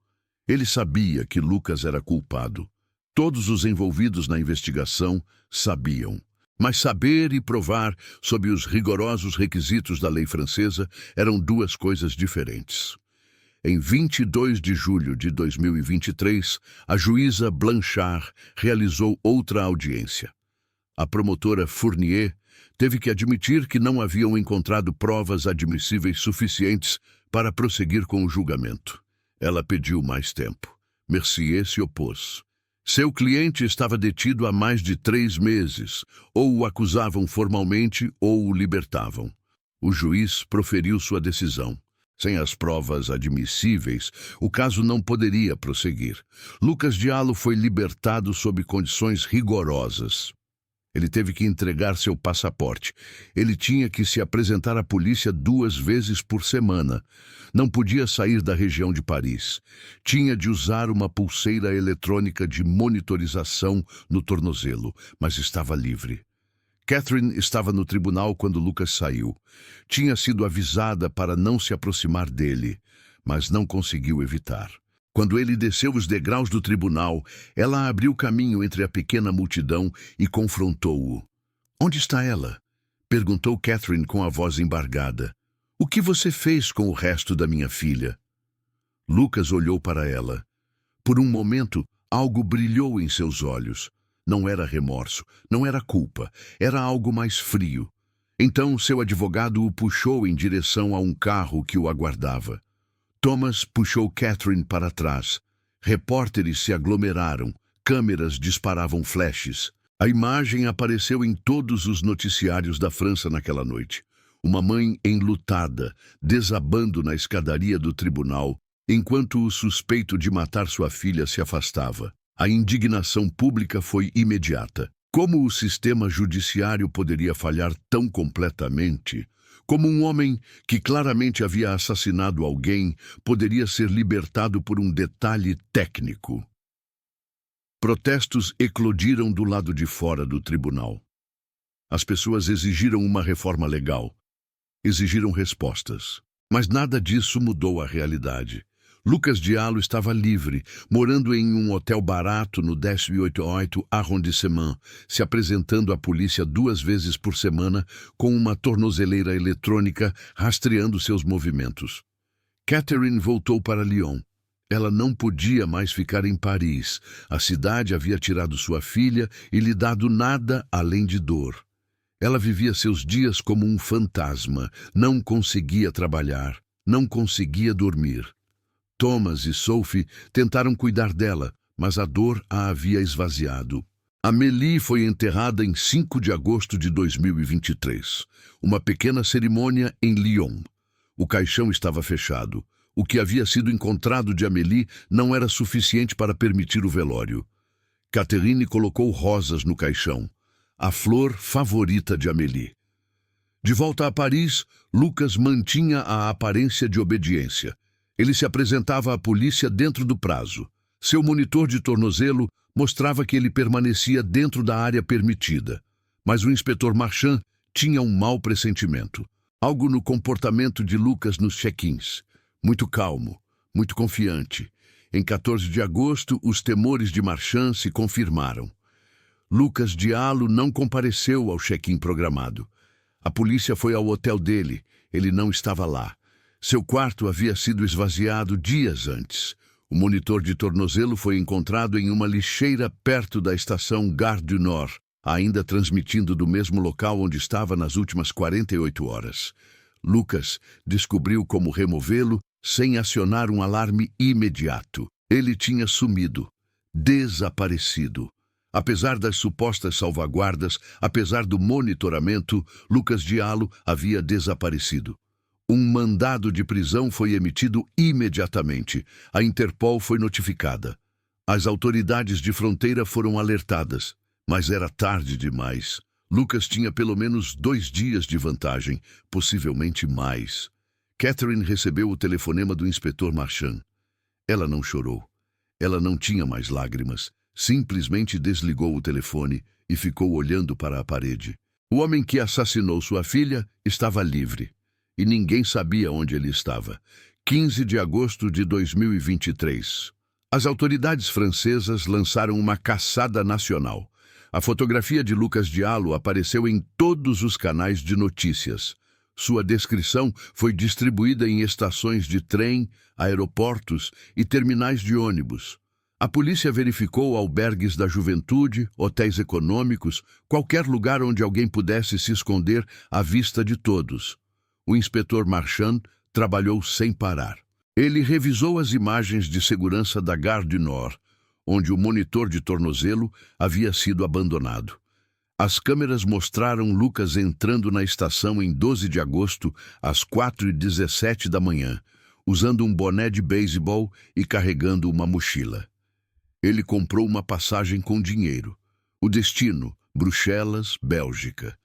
Ele sabia que Lucas era culpado. Todos os envolvidos na investigação sabiam. Mas saber e provar sob os rigorosos requisitos da lei francesa eram duas coisas diferentes. Em 22 de julho de 2023, a juíza Blanchard realizou outra audiência. A promotora Fournier teve que admitir que não haviam encontrado provas admissíveis suficientes para prosseguir com o julgamento. Ela pediu mais tempo. Mercier se opôs. Seu cliente estava detido há mais de 3 meses, ou o acusavam formalmente ou o libertavam. O juiz proferiu sua decisão. Sem as provas admissíveis, o caso não poderia prosseguir. Lucas Diallo foi libertado sob condições rigorosas. Ele teve que entregar seu passaporte. Ele tinha que se apresentar à polícia 2 vezes por semana. Não podia sair da região de Paris. Tinha de usar uma pulseira eletrônica de monitorização no tornozelo, mas estava livre. Catherine estava no tribunal quando Lucas saiu. Tinha sido avisada para não se aproximar dele, mas não conseguiu evitar. Quando ele desceu os degraus do tribunal, ela abriu caminho entre a pequena multidão e confrontou-o. "Onde está ela?" perguntou Catherine com a voz embargada. "O que você fez com o resto da minha filha?" Lucas olhou para ela. Por um momento, algo brilhou em seus olhos. Não era remorso, não era culpa, era algo mais frio. Então seu advogado o puxou em direção a um carro que o aguardava. Thomas puxou Catherine para trás. Repórteres se aglomeraram, câmeras disparavam flashes. A imagem apareceu em todos os noticiários da França naquela noite. Uma mãe enlutada, desabando na escadaria do tribunal, enquanto o suspeito de matar sua filha se afastava. A indignação pública foi imediata. Como o sistema judiciário poderia falhar tão completamente? Como um homem que claramente havia assassinado alguém poderia ser libertado por um detalhe técnico? Protestos eclodiram do lado de fora do tribunal. As pessoas exigiram uma reforma legal. Exigiram respostas. Mas nada disso mudou a realidade. Lucas Diallo estava livre, morando em um hotel barato no 18º arrondissement, se apresentando à polícia 2 vezes por semana com uma tornozeleira eletrônica rastreando seus movimentos. Catherine voltou para Lyon. Ela não podia mais ficar em Paris. A cidade havia tirado sua filha e lhe dado nada além de dor. Ela vivia seus dias como um fantasma, não conseguia trabalhar, não conseguia dormir. Thomas e Sophie tentaram cuidar dela, mas a dor a havia esvaziado. Amélie foi enterrada em 5 de agosto de 2023. Uma pequena cerimônia em Lyon. O caixão estava fechado. O que havia sido encontrado de Amélie não era suficiente para permitir o velório. Catherine colocou rosas no caixão, a flor favorita de Amélie. De volta a Paris, Lucas mantinha a aparência de obediência. Ele se apresentava à polícia dentro do prazo. Seu monitor de tornozelo mostrava que ele permanecia dentro da área permitida. Mas o inspetor Marchand tinha um mau pressentimento. Algo no comportamento de Lucas nos check-ins. Muito calmo, muito confiante. Em 14 de agosto, os temores de Marchand se confirmaram. Lucas Diallo não compareceu ao check-in programado. A polícia foi ao hotel dele. Ele não estava lá. Seu quarto havia sido esvaziado dias antes. O monitor de tornozelo foi encontrado em uma lixeira perto da estação Gare du Nord, ainda transmitindo do mesmo local onde estava nas últimas 48 horas. Lucas descobriu como removê-lo sem acionar um alarme imediato. Ele tinha sumido, desaparecido. Apesar das supostas salvaguardas, apesar do monitoramento, Lucas Diallo havia desaparecido. Um mandado de prisão foi emitido imediatamente. A Interpol foi notificada. As autoridades de fronteira foram alertadas, mas era tarde demais. Lucas tinha pelo menos 2 dias de vantagem, possivelmente mais. Catherine recebeu o telefonema do inspetor Marchand. Ela não chorou. Ela não tinha mais lágrimas. Simplesmente desligou o telefone e ficou olhando para a parede. O homem que assassinou sua filha estava livre. E ninguém sabia onde ele estava. 15 de agosto de 2023. As autoridades francesas lançaram uma caçada nacional. A fotografia de Lucas Diallo apareceu em todos os canais de notícias. Sua descrição foi distribuída em estações de trem, aeroportos e terminais de ônibus. A polícia verificou albergues da juventude, hotéis econômicos, qualquer lugar onde alguém pudesse se esconder à vista de todos. O inspetor Marchand trabalhou sem parar. Ele revisou as imagens de segurança da Gare du Nord, onde o monitor de tornozelo havia sido abandonado. As câmeras mostraram Lucas entrando na estação em 12 de agosto, às 4h17 da manhã, usando um boné de beisebol e carregando uma mochila. Ele comprou uma passagem com dinheiro. O destino, Bruxelas, Bélgica.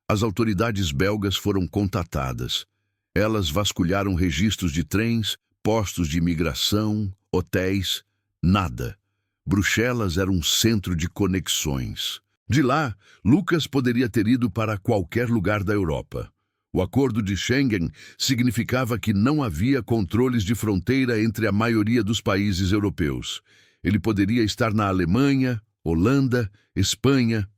As autoridades belgas foram contatadas. Elas vasculharam registros de trens, postos de imigração, hotéis. Nada. Bruxelas era um centro de conexões. De lá, Lucas poderia ter ido para qualquer lugar da Europa. O Acordo de Schengen significava que não havia controles de fronteira entre a maioria dos países europeus. Ele poderia estar na Alemanha, Holanda, Espanha.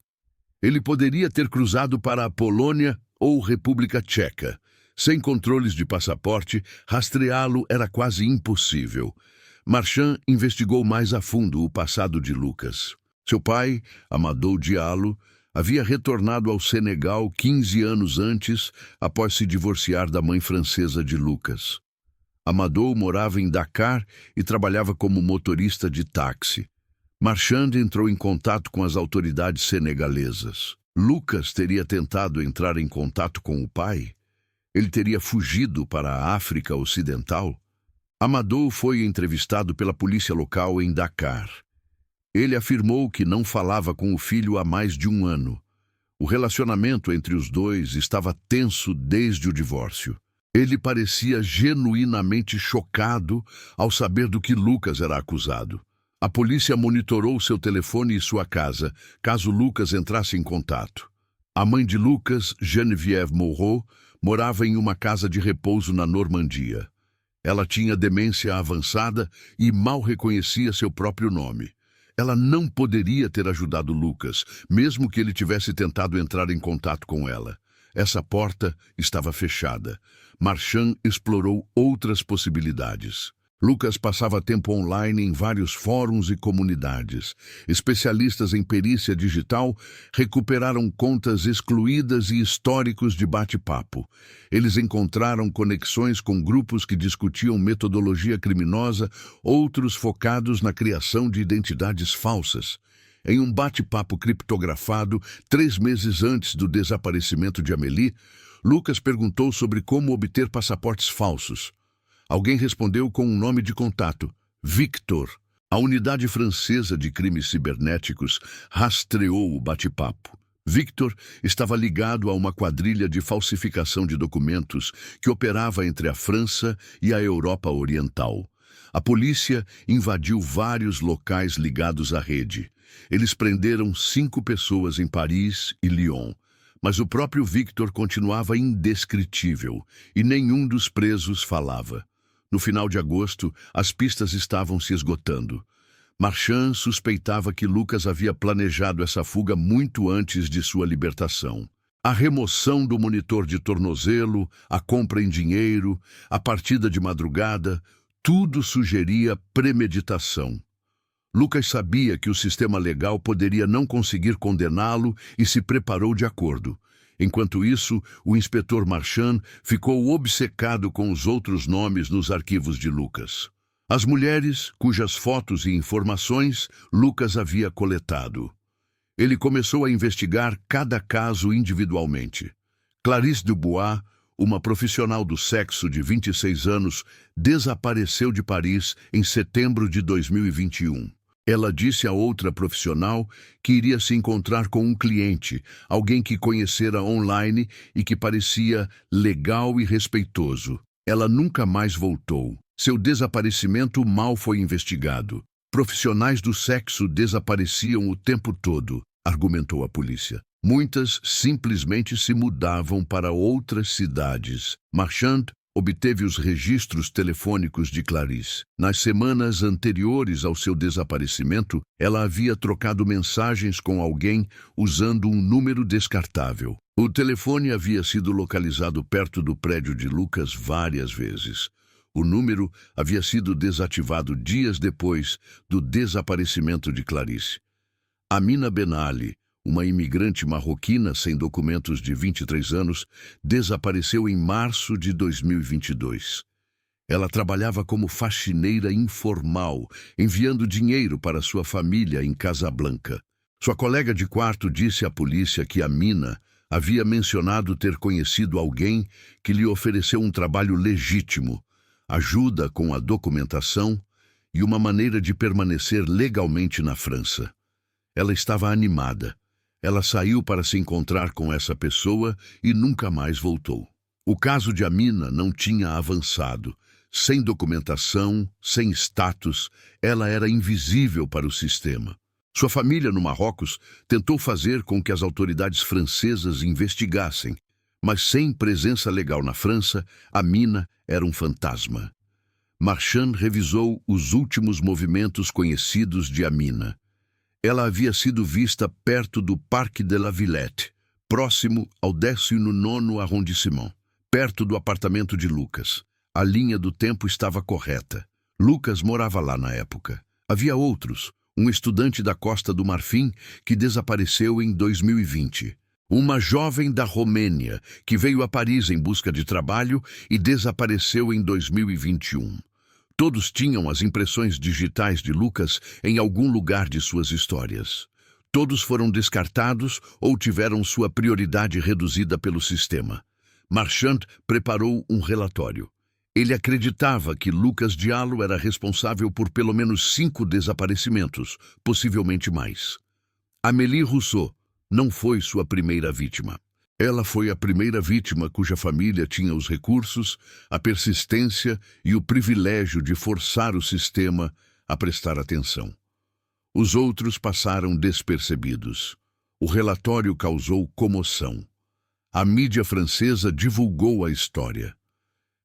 Ele poderia ter cruzado para a Polônia ou República Tcheca. Sem controles de passaporte, rastreá-lo era quase impossível. Marchand investigou mais a fundo o passado de Lucas. Seu pai, Amadou Diallo, havia retornado ao Senegal 15 anos antes, após se divorciar da mãe francesa de Lucas. Amadou morava em Dakar e trabalhava como motorista de táxi. Marchand entrou em contato com as autoridades senegalesas. Lucas teria tentado entrar em contato com o pai? Ele teria fugido para a África Ocidental? Amadou foi entrevistado pela polícia local em Dakar. Ele afirmou que não falava com o filho há mais de um ano. O relacionamento entre os dois estava tenso desde o divórcio. Ele parecia genuinamente chocado ao saber do que Lucas era acusado. A polícia monitorou seu telefone e sua casa, caso Lucas entrasse em contato. A mãe de Lucas, Geneviève Moreau, morava em uma casa de repouso na Normandia. Ela tinha demência avançada e mal reconhecia seu próprio nome. Ela não poderia ter ajudado Lucas, mesmo que ele tivesse tentado entrar em contato com ela. Essa porta estava fechada. Marchand explorou outras possibilidades. Lucas passava tempo online em vários fóruns e comunidades. Especialistas em perícia digital recuperaram contas excluídas e históricos de bate-papo. Eles encontraram conexões com grupos que discutiam metodologia criminosa, outros focados na criação de identidades falsas. Em um bate-papo criptografado, 3 meses antes do desaparecimento de Amélie, Lucas perguntou sobre como obter passaportes falsos. Alguém respondeu com um nome de contato, Victor. A unidade francesa de crimes cibernéticos rastreou o bate-papo. Victor estava ligado a uma quadrilha de falsificação de documentos que operava entre a França e a Europa Oriental. A polícia invadiu vários locais ligados à rede. Eles prenderam 5 pessoas em Paris e Lyon. Mas o próprio Victor continuava indescritível e nenhum dos presos falava. No final de agosto, as pistas estavam se esgotando. Marchand suspeitava que Lucas havia planejado essa fuga muito antes de sua libertação. A remoção do monitor de tornozelo, a compra em dinheiro, a partida de madrugada, tudo sugeria premeditação. Lucas sabia que o sistema legal poderia não conseguir condená-lo e se preparou de acordo. Enquanto isso, o inspetor Marchand ficou obcecado com os outros nomes nos arquivos de Lucas. As mulheres, cujas fotos e informações Lucas havia coletado. Ele começou a investigar cada caso individualmente. Clarisse Dubois, uma profissional do sexo de 26 anos, desapareceu de Paris em setembro de 2021. Ela disse a outra profissional que iria se encontrar com um cliente, alguém que conhecera online e que parecia legal e respeitoso. Ela nunca mais voltou. Seu desaparecimento mal foi investigado. Profissionais do sexo desapareciam o tempo todo, argumentou a polícia. Muitas simplesmente se mudavam para outras cidades. Marchand obteve os registros telefônicos de Clarisse. Nas semanas anteriores ao seu desaparecimento, ela havia trocado mensagens com alguém usando um número descartável. O telefone havia sido localizado perto do prédio de Lucas várias vezes. O número havia sido desativado dias depois do desaparecimento de Clarisse. Amina Ben Ali, uma imigrante marroquina sem documentos de 23 anos, desapareceu em março de 2022. Ela trabalhava como faxineira informal, enviando dinheiro para sua família em Casablanca. Sua colega de quarto disse à polícia que Amina havia mencionado ter conhecido alguém que lhe ofereceu um trabalho legítimo, ajuda com a documentação e uma maneira de permanecer legalmente na França. Ela estava animada. Ela saiu para se encontrar com essa pessoa e nunca mais voltou. O caso de Amina não tinha avançado. Sem documentação, sem status, ela era invisível para o sistema. Sua família no Marrocos tentou fazer com que as autoridades francesas investigassem, mas sem presença legal na França, Amina era um fantasma. Marchand revisou os últimos movimentos conhecidos de Amina. Ela havia sido vista perto do Parque de la Villette, próximo ao 19º arrondissement, perto do apartamento de Lucas. A linha do tempo estava correta. Lucas morava lá na época. Havia outros, um estudante da Costa do Marfim que desapareceu em 2020. Uma jovem da Romênia que veio a Paris em busca de trabalho e desapareceu em 2021. Todos tinham as impressões digitais de Lucas em algum lugar de suas histórias. Todos foram descartados ou tiveram sua prioridade reduzida pelo sistema. Marchand preparou um relatório. Ele acreditava que Lucas Diallo era responsável por pelo menos 5 desaparecimentos, possivelmente mais. Amélie Rousseau não foi sua primeira vítima. Ela foi a primeira vítima cuja família tinha os recursos, a persistência e o privilégio de forçar o sistema a prestar atenção. Os outros passaram despercebidos. O relatório causou comoção. A mídia francesa divulgou a história.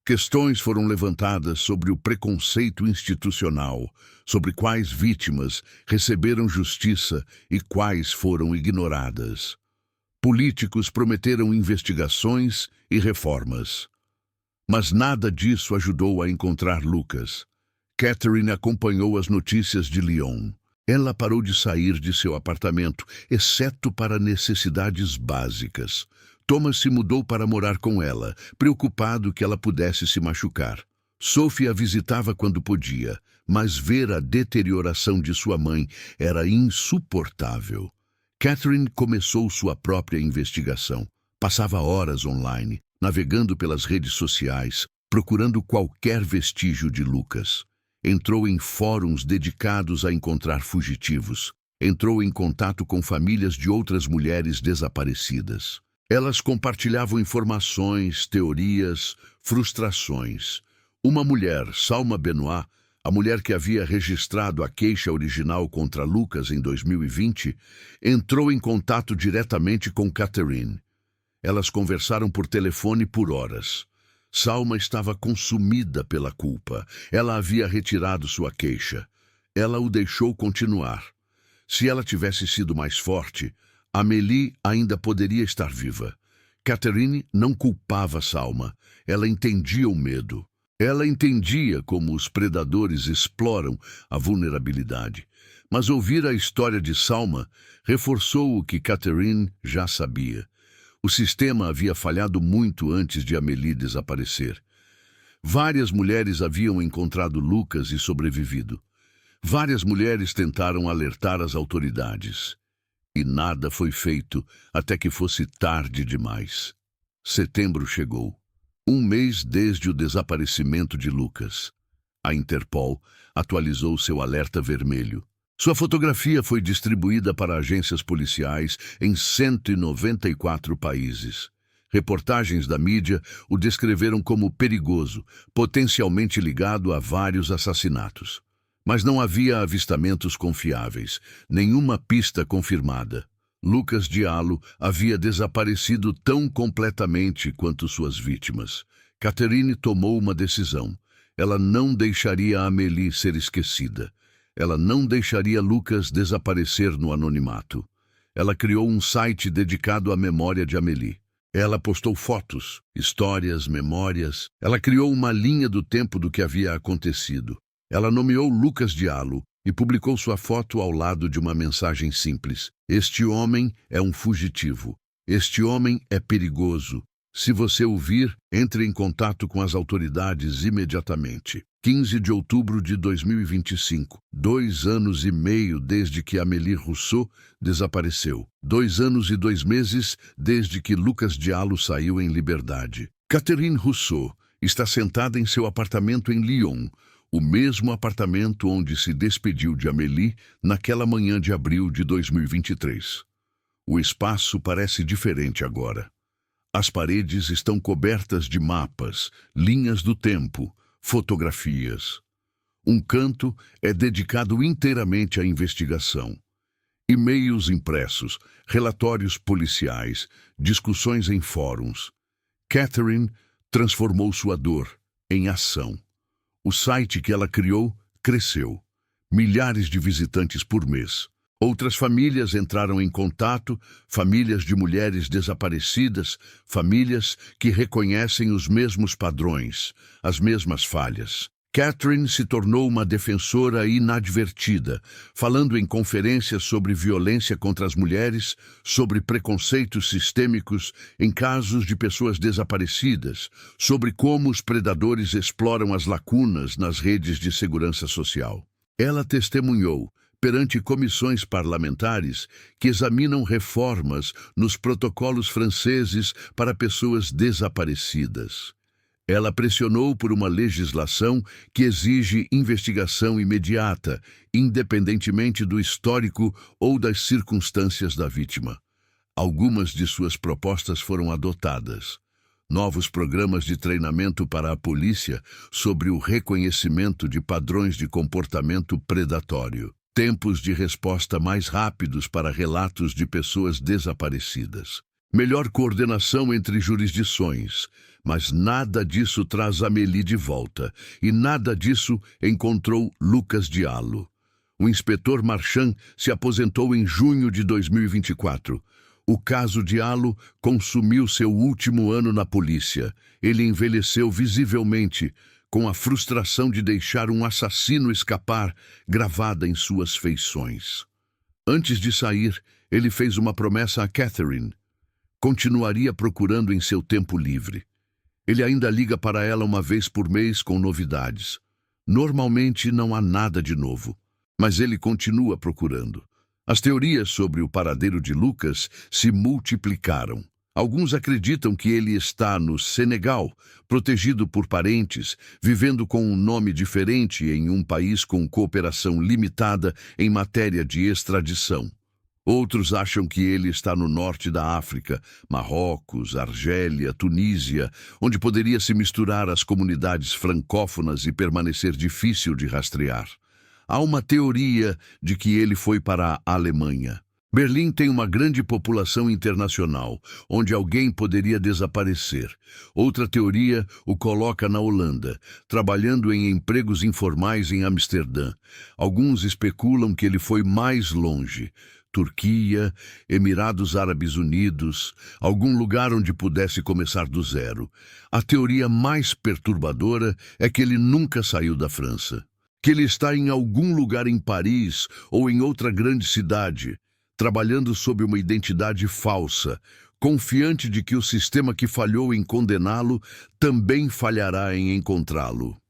Questões foram levantadas sobre o preconceito institucional, sobre quais vítimas receberam justiça e quais foram ignoradas. Políticos prometeram investigações e reformas. Mas nada disso ajudou a encontrar Lucas. Catherine acompanhou as notícias de Lyon. Ela parou de sair de seu apartamento, exceto para necessidades básicas. Thomas se mudou para morar com ela, preocupado que ela pudesse se machucar. Sophie a visitava quando podia, mas ver a deterioração de sua mãe era insuportável. Catherine começou sua própria investigação. Passava horas online, navegando pelas redes sociais, procurando qualquer vestígio de Lucas. Entrou em fóruns dedicados a encontrar fugitivos. Entrou em contato com famílias de outras mulheres desaparecidas. Elas compartilhavam informações, teorias, frustrações. Uma mulher, Salma Benoit, a mulher que havia registrado a queixa original contra Lucas em 2020, entrou em contato diretamente com Catherine. Elas conversaram por telefone por horas. Salma estava consumida pela culpa. Ela havia retirado sua queixa. Ela o deixou continuar. Se ela tivesse sido mais forte, Amélie ainda poderia estar viva. Catherine não culpava Salma. Ela entendia o medo. Ela entendia como os predadores exploram a vulnerabilidade. Mas ouvir a história de Salma reforçou o que Catherine já sabia. O sistema havia falhado muito antes de Amélie desaparecer. Várias mulheres haviam encontrado Lucas e sobrevivido. Várias mulheres tentaram alertar as autoridades. E nada foi feito até que fosse tarde demais. Setembro chegou. Um mês desde o desaparecimento de Lucas. A Interpol atualizou seu alerta vermelho. Sua fotografia foi distribuída para agências policiais em 194 países. Reportagens da mídia o descreveram como perigoso, potencialmente ligado a vários assassinatos. Mas não havia avistamentos confiáveis, nenhuma pista confirmada. Lucas Diallo havia desaparecido tão completamente quanto suas vítimas. Catherine tomou uma decisão. Ela não deixaria Amélie ser esquecida. Ela não deixaria Lucas desaparecer no anonimato. Ela criou um site dedicado à memória de Amélie. Ela postou fotos, histórias, memórias. Ela criou uma linha do tempo do que havia acontecido. Ela nomeou Lucas Diallo e publicou sua foto ao lado de uma mensagem simples. Este homem é um fugitivo. Este homem é perigoso. Se você o vir, entre em contato com as autoridades imediatamente. 15 de outubro de 2025. 2 anos e meio desde que Amélie Rousseau desapareceu. 2 anos e 2 meses desde que Lucas Diallo saiu em liberdade. Catherine Rousseau está sentada em seu apartamento em Lyon, o mesmo apartamento onde se despediu de Amélie naquela manhã de abril de 2023. O espaço parece diferente agora. As paredes estão cobertas de mapas, linhas do tempo, fotografias. Um canto é dedicado inteiramente à investigação. E-mails impressos, relatórios policiais, discussões em fóruns. Catherine transformou sua dor em ação. O site que ela criou cresceu. Milhares de visitantes por mês. Outras famílias entraram em contato, famílias de mulheres desaparecidas, famílias que reconhecem os mesmos padrões, as mesmas falhas. Catherine se tornou uma defensora inadvertida, falando em conferências sobre violência contra as mulheres, sobre preconceitos sistêmicos em casos de pessoas desaparecidas, sobre como os predadores exploram as lacunas nas redes de segurança social. Ela testemunhou perante comissões parlamentares que examinam reformas nos protocolos franceses para pessoas desaparecidas. Ela pressionou por uma legislação que exige investigação imediata, independentemente do histórico ou das circunstâncias da vítima. Algumas de suas propostas foram adotadas. Novos programas de treinamento para a polícia sobre o reconhecimento de padrões de comportamento predatório. Tempos de resposta mais rápidos para relatos de pessoas desaparecidas. Melhor coordenação entre jurisdições. Mas nada disso traz Amélie de volta, e nada disso encontrou Lucas Diallo. O inspetor Marchand se aposentou em junho de 2024. O caso Diallo consumiu seu último ano na polícia. Ele envelheceu visivelmente, com a frustração de deixar um assassino escapar gravada em suas feições. Antes de sair, ele fez uma promessa a Catherine. Continuaria procurando em seu tempo livre. Ele ainda liga para ela uma vez por mês com novidades. Normalmente não há nada de novo, mas ele continua procurando. As teorias sobre o paradeiro de Lucas se multiplicaram. Alguns acreditam que ele está no Senegal, protegido por parentes, vivendo com um nome diferente em um país com cooperação limitada em matéria de extradição. Outros acham que ele está no norte da África, Marrocos, Argélia, Tunísia, onde poderia se misturar às comunidades francófonas e permanecer difícil de rastrear. Há uma teoria de que ele foi para a Alemanha. Berlim tem uma grande população internacional, onde alguém poderia desaparecer. Outra teoria o coloca na Holanda, trabalhando em empregos informais em Amsterdã. Alguns especulam que ele foi mais longe. Turquia, Emirados Árabes Unidos, algum lugar onde pudesse começar do zero. A teoria mais perturbadora é que ele nunca saiu da França. Que ele está em algum lugar em Paris ou em outra grande cidade, trabalhando sob uma identidade falsa, confiante de que o sistema que falhou em condená-lo também falhará em encontrá-lo.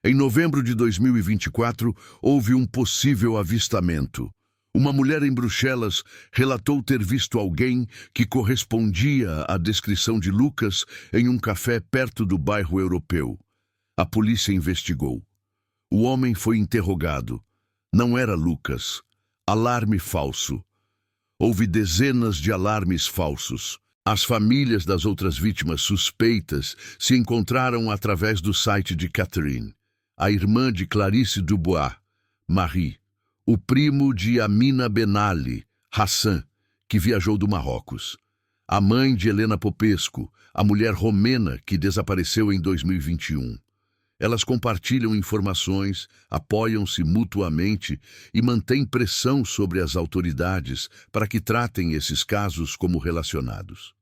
Em novembro de 2024, houve um possível avistamento. Uma mulher em Bruxelas relatou ter visto alguém que correspondia à descrição de Lucas em um café perto do bairro europeu. A polícia investigou. O homem foi interrogado. Não era Lucas. Alarme falso. Houve dezenas de alarmes falsos. As famílias das outras vítimas suspeitas se encontraram através do site de Catherine, a irmã de Clarice Dubois, Marie, o primo de Amina Benali, Hassan, que viajou do Marrocos, a mãe de Helena Popescu, a mulher romena que desapareceu em 2021. Elas compartilham informações, apoiam-se mutuamente e mantêm pressão sobre as autoridades para que tratem esses casos como relacionados.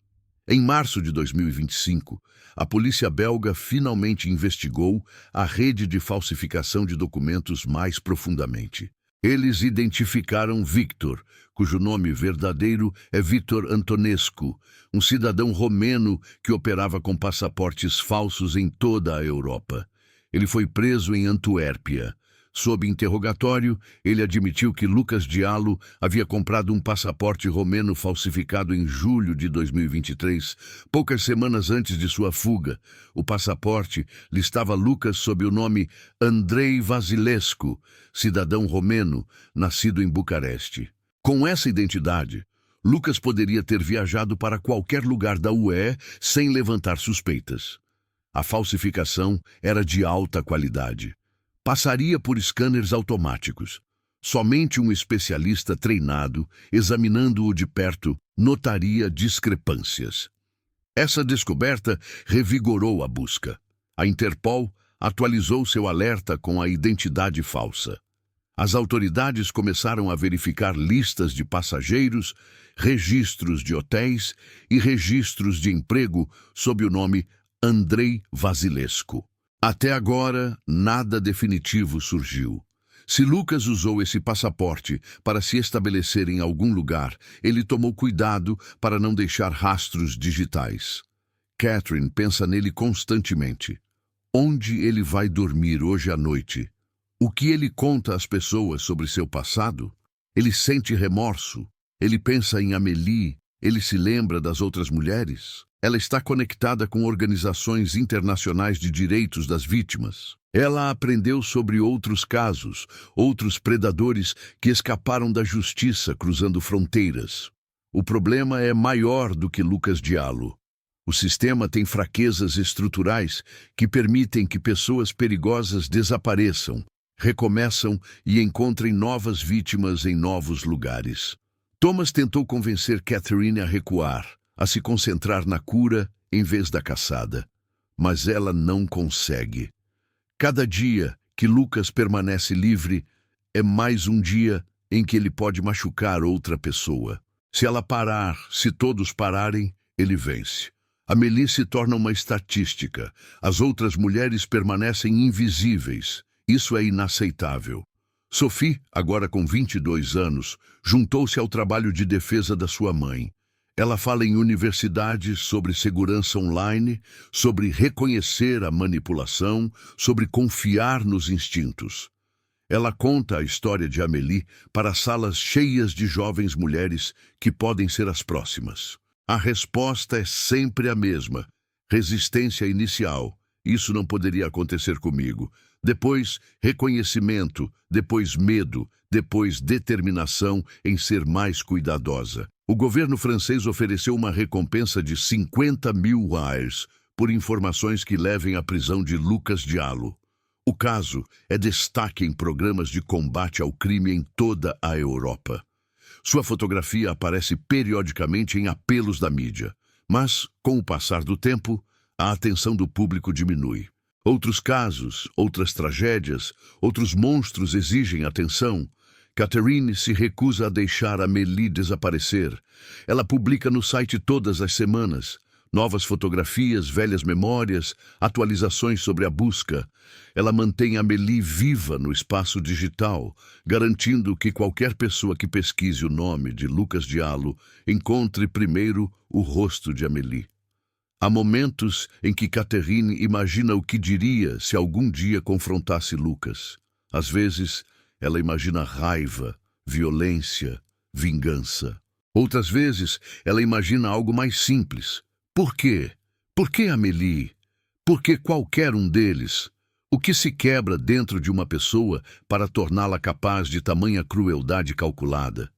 Em março de 2025, a polícia belga finalmente investigou a rede de falsificação de documentos mais profundamente. Eles identificaram Victor, cujo nome verdadeiro é Victor Antonescu, um cidadão romeno que operava com passaportes falsos em toda a Europa. Ele foi preso em Antuérpia. Sob interrogatório, ele admitiu que Lucas Diallo havia comprado um passaporte romeno falsificado em julho de 2023, poucas semanas antes de sua fuga. O passaporte listava Lucas sob o nome Andrei Vasilescu, cidadão romeno, nascido em Bucareste. Com essa identidade, Lucas poderia ter viajado para qualquer lugar da UE sem levantar suspeitas. A falsificação era de alta qualidade. Passaria por scanners automáticos. Somente um especialista treinado, examinando-o de perto, notaria discrepâncias. Essa descoberta revigorou a busca. A Interpol atualizou seu alerta com a identidade falsa. As autoridades começaram a verificar listas de passageiros, registros de hotéis e registros de emprego sob o nome Andrei Vasilescu. Até agora, nada definitivo surgiu. Se Lucas usou esse passaporte para se estabelecer em algum lugar, ele tomou cuidado para não deixar rastros digitais. Catherine pensa nele constantemente. Onde ele vai dormir hoje à noite? O que ele conta às pessoas sobre seu passado? Ele sente remorso. Ele pensa em Amélie. Ele se lembra das outras mulheres. Ela está conectada com organizações internacionais de direitos das vítimas. Ela aprendeu sobre outros casos, outros predadores que escaparam da justiça cruzando fronteiras. O problema é maior do que Lucas Diallo. O sistema tem fraquezas estruturais que permitem que pessoas perigosas desapareçam, recomeçam e encontrem novas vítimas em novos lugares. Thomas tentou convencer Catherine a recuar, a se concentrar na cura em vez da caçada. Mas ela não consegue. Cada dia que Lucas permanece livre é mais um dia em que ele pode machucar outra pessoa. Se ela parar, se todos pararem, ele vence. Amélie se torna uma estatística. As outras mulheres permanecem invisíveis. Isso é inaceitável. Sophie, agora com 22 anos, juntou-se ao trabalho de defesa da sua mãe. Ela fala em universidades sobre segurança online, sobre reconhecer a manipulação, sobre confiar nos instintos. Ela conta a história de Amélie para salas cheias de jovens mulheres que podem ser as próximas. A resposta é sempre a mesma. Resistência inicial. Isso não poderia acontecer comigo. Depois, reconhecimento. Depois, medo. Depois, determinação em ser mais cuidadosa. O governo francês ofereceu uma recompensa de 50 mil reais por informações que levem à prisão de Lucas Diallo. O caso é destaque em programas de combate ao crime em toda a Europa. Sua fotografia aparece periodicamente em apelos da mídia, mas, com o passar do tempo, a atenção do público diminui. Outros casos, outras tragédias, outros monstros exigem atenção. Catherine se recusa a deixar Amélie desaparecer. Ela publica no site todas as semanas. Novas fotografias, velhas memórias, atualizações sobre a busca. Ela mantém Amélie viva no espaço digital, garantindo que qualquer pessoa que pesquise o nome de Lucas Diallo encontre primeiro o rosto de Amélie. Há momentos em que Catherine imagina o que diria se algum dia confrontasse Lucas. Às vezes, ela imagina raiva, violência, vingança. Outras vezes, ela imagina algo mais simples. Por quê? Por que Amélie? Por que qualquer um deles? O que se quebra dentro de uma pessoa para torná-la capaz de tamanha crueldade calculada?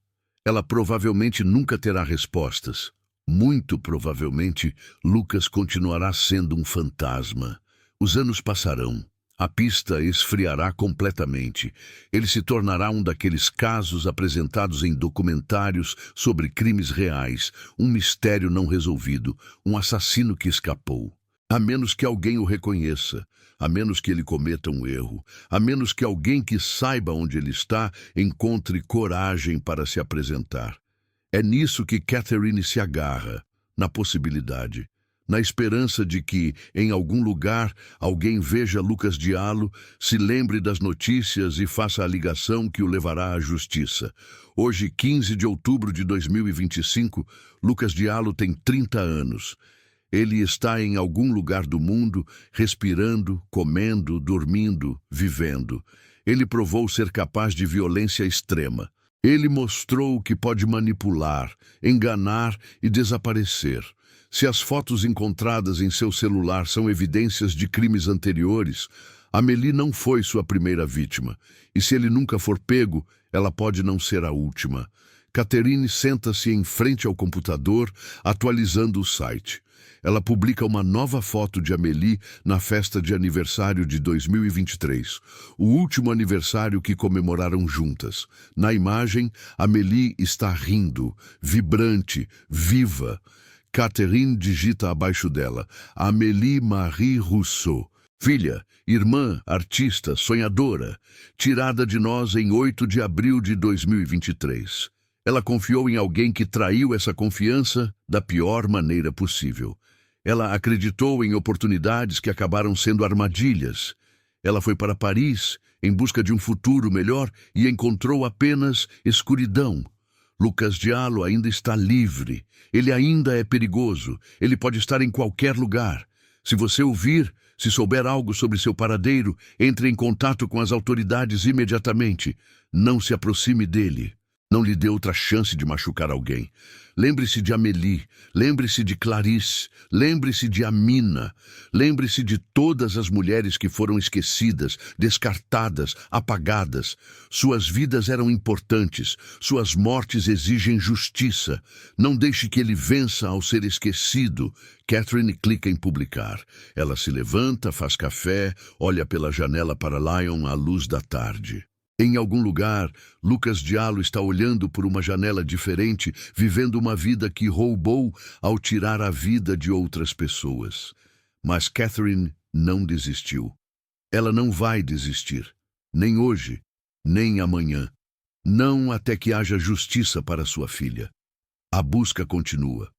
Ela provavelmente nunca terá respostas. Muito provavelmente, Lucas continuará sendo um fantasma. Os anos passarão. A pista esfriará completamente. Ele se tornará um daqueles casos apresentados em documentários sobre crimes reais, um mistério não resolvido, um assassino que escapou. A menos que alguém o reconheça, a menos que ele cometa um erro, a menos que alguém que saiba onde ele está encontre coragem para se apresentar. É nisso que Catherine se agarra, na possibilidade. Na esperança de que, em algum lugar, alguém veja Lucas Diallo, se lembre das notícias e faça a ligação que o levará à justiça. Hoje, 15 de outubro de 2025, Lucas Diallo tem 30 anos. Ele está em algum lugar do mundo, respirando, comendo, dormindo, vivendo. Ele provou ser capaz de violência extrema. Ele mostrou que pode manipular, enganar e desaparecer. Se as fotos encontradas em seu celular são evidências de crimes anteriores, Amélie não foi sua primeira vítima. E se ele nunca for pego, ela pode não ser a última. Catherine senta-se em frente ao computador, atualizando o site. Ela publica uma nova foto de Amélie na festa de aniversário de 2023, o último aniversário que comemoraram juntas. Na imagem, Amélie está rindo, vibrante, viva. Catherine digita abaixo dela: Amélie Marie Rousseau. Filha, irmã, artista, sonhadora, tirada de nós em 8 de abril de 2023. Ela confiou em alguém que traiu essa confiança da pior maneira possível. Ela acreditou em oportunidades que acabaram sendo armadilhas. Ela foi para Paris em busca de um futuro melhor e encontrou apenas escuridão. Lucas Diallo ainda está livre. Ele ainda é perigoso. Ele pode estar em qualquer lugar. Se você ouvir, se souber algo sobre seu paradeiro, entre em contato com as autoridades imediatamente. Não se aproxime dele. Não lhe dê outra chance de machucar alguém. Lembre-se de Amélie, lembre-se de Clarice, lembre-se de Amina, lembre-se de todas as mulheres que foram esquecidas, descartadas, apagadas. Suas vidas eram importantes, suas mortes exigem justiça. Não deixe que ele vença ao ser esquecido. Catherine clica em publicar. Ela se levanta, faz café, olha pela janela para Lyon à luz da tarde. Em algum lugar, Lucas Diallo está olhando por uma janela diferente, vivendo uma vida que roubou ao tirar a vida de outras pessoas. Mas Catherine não desistiu. Ela não vai desistir, nem hoje, nem amanhã. Não até que haja justiça para sua filha. A busca continua.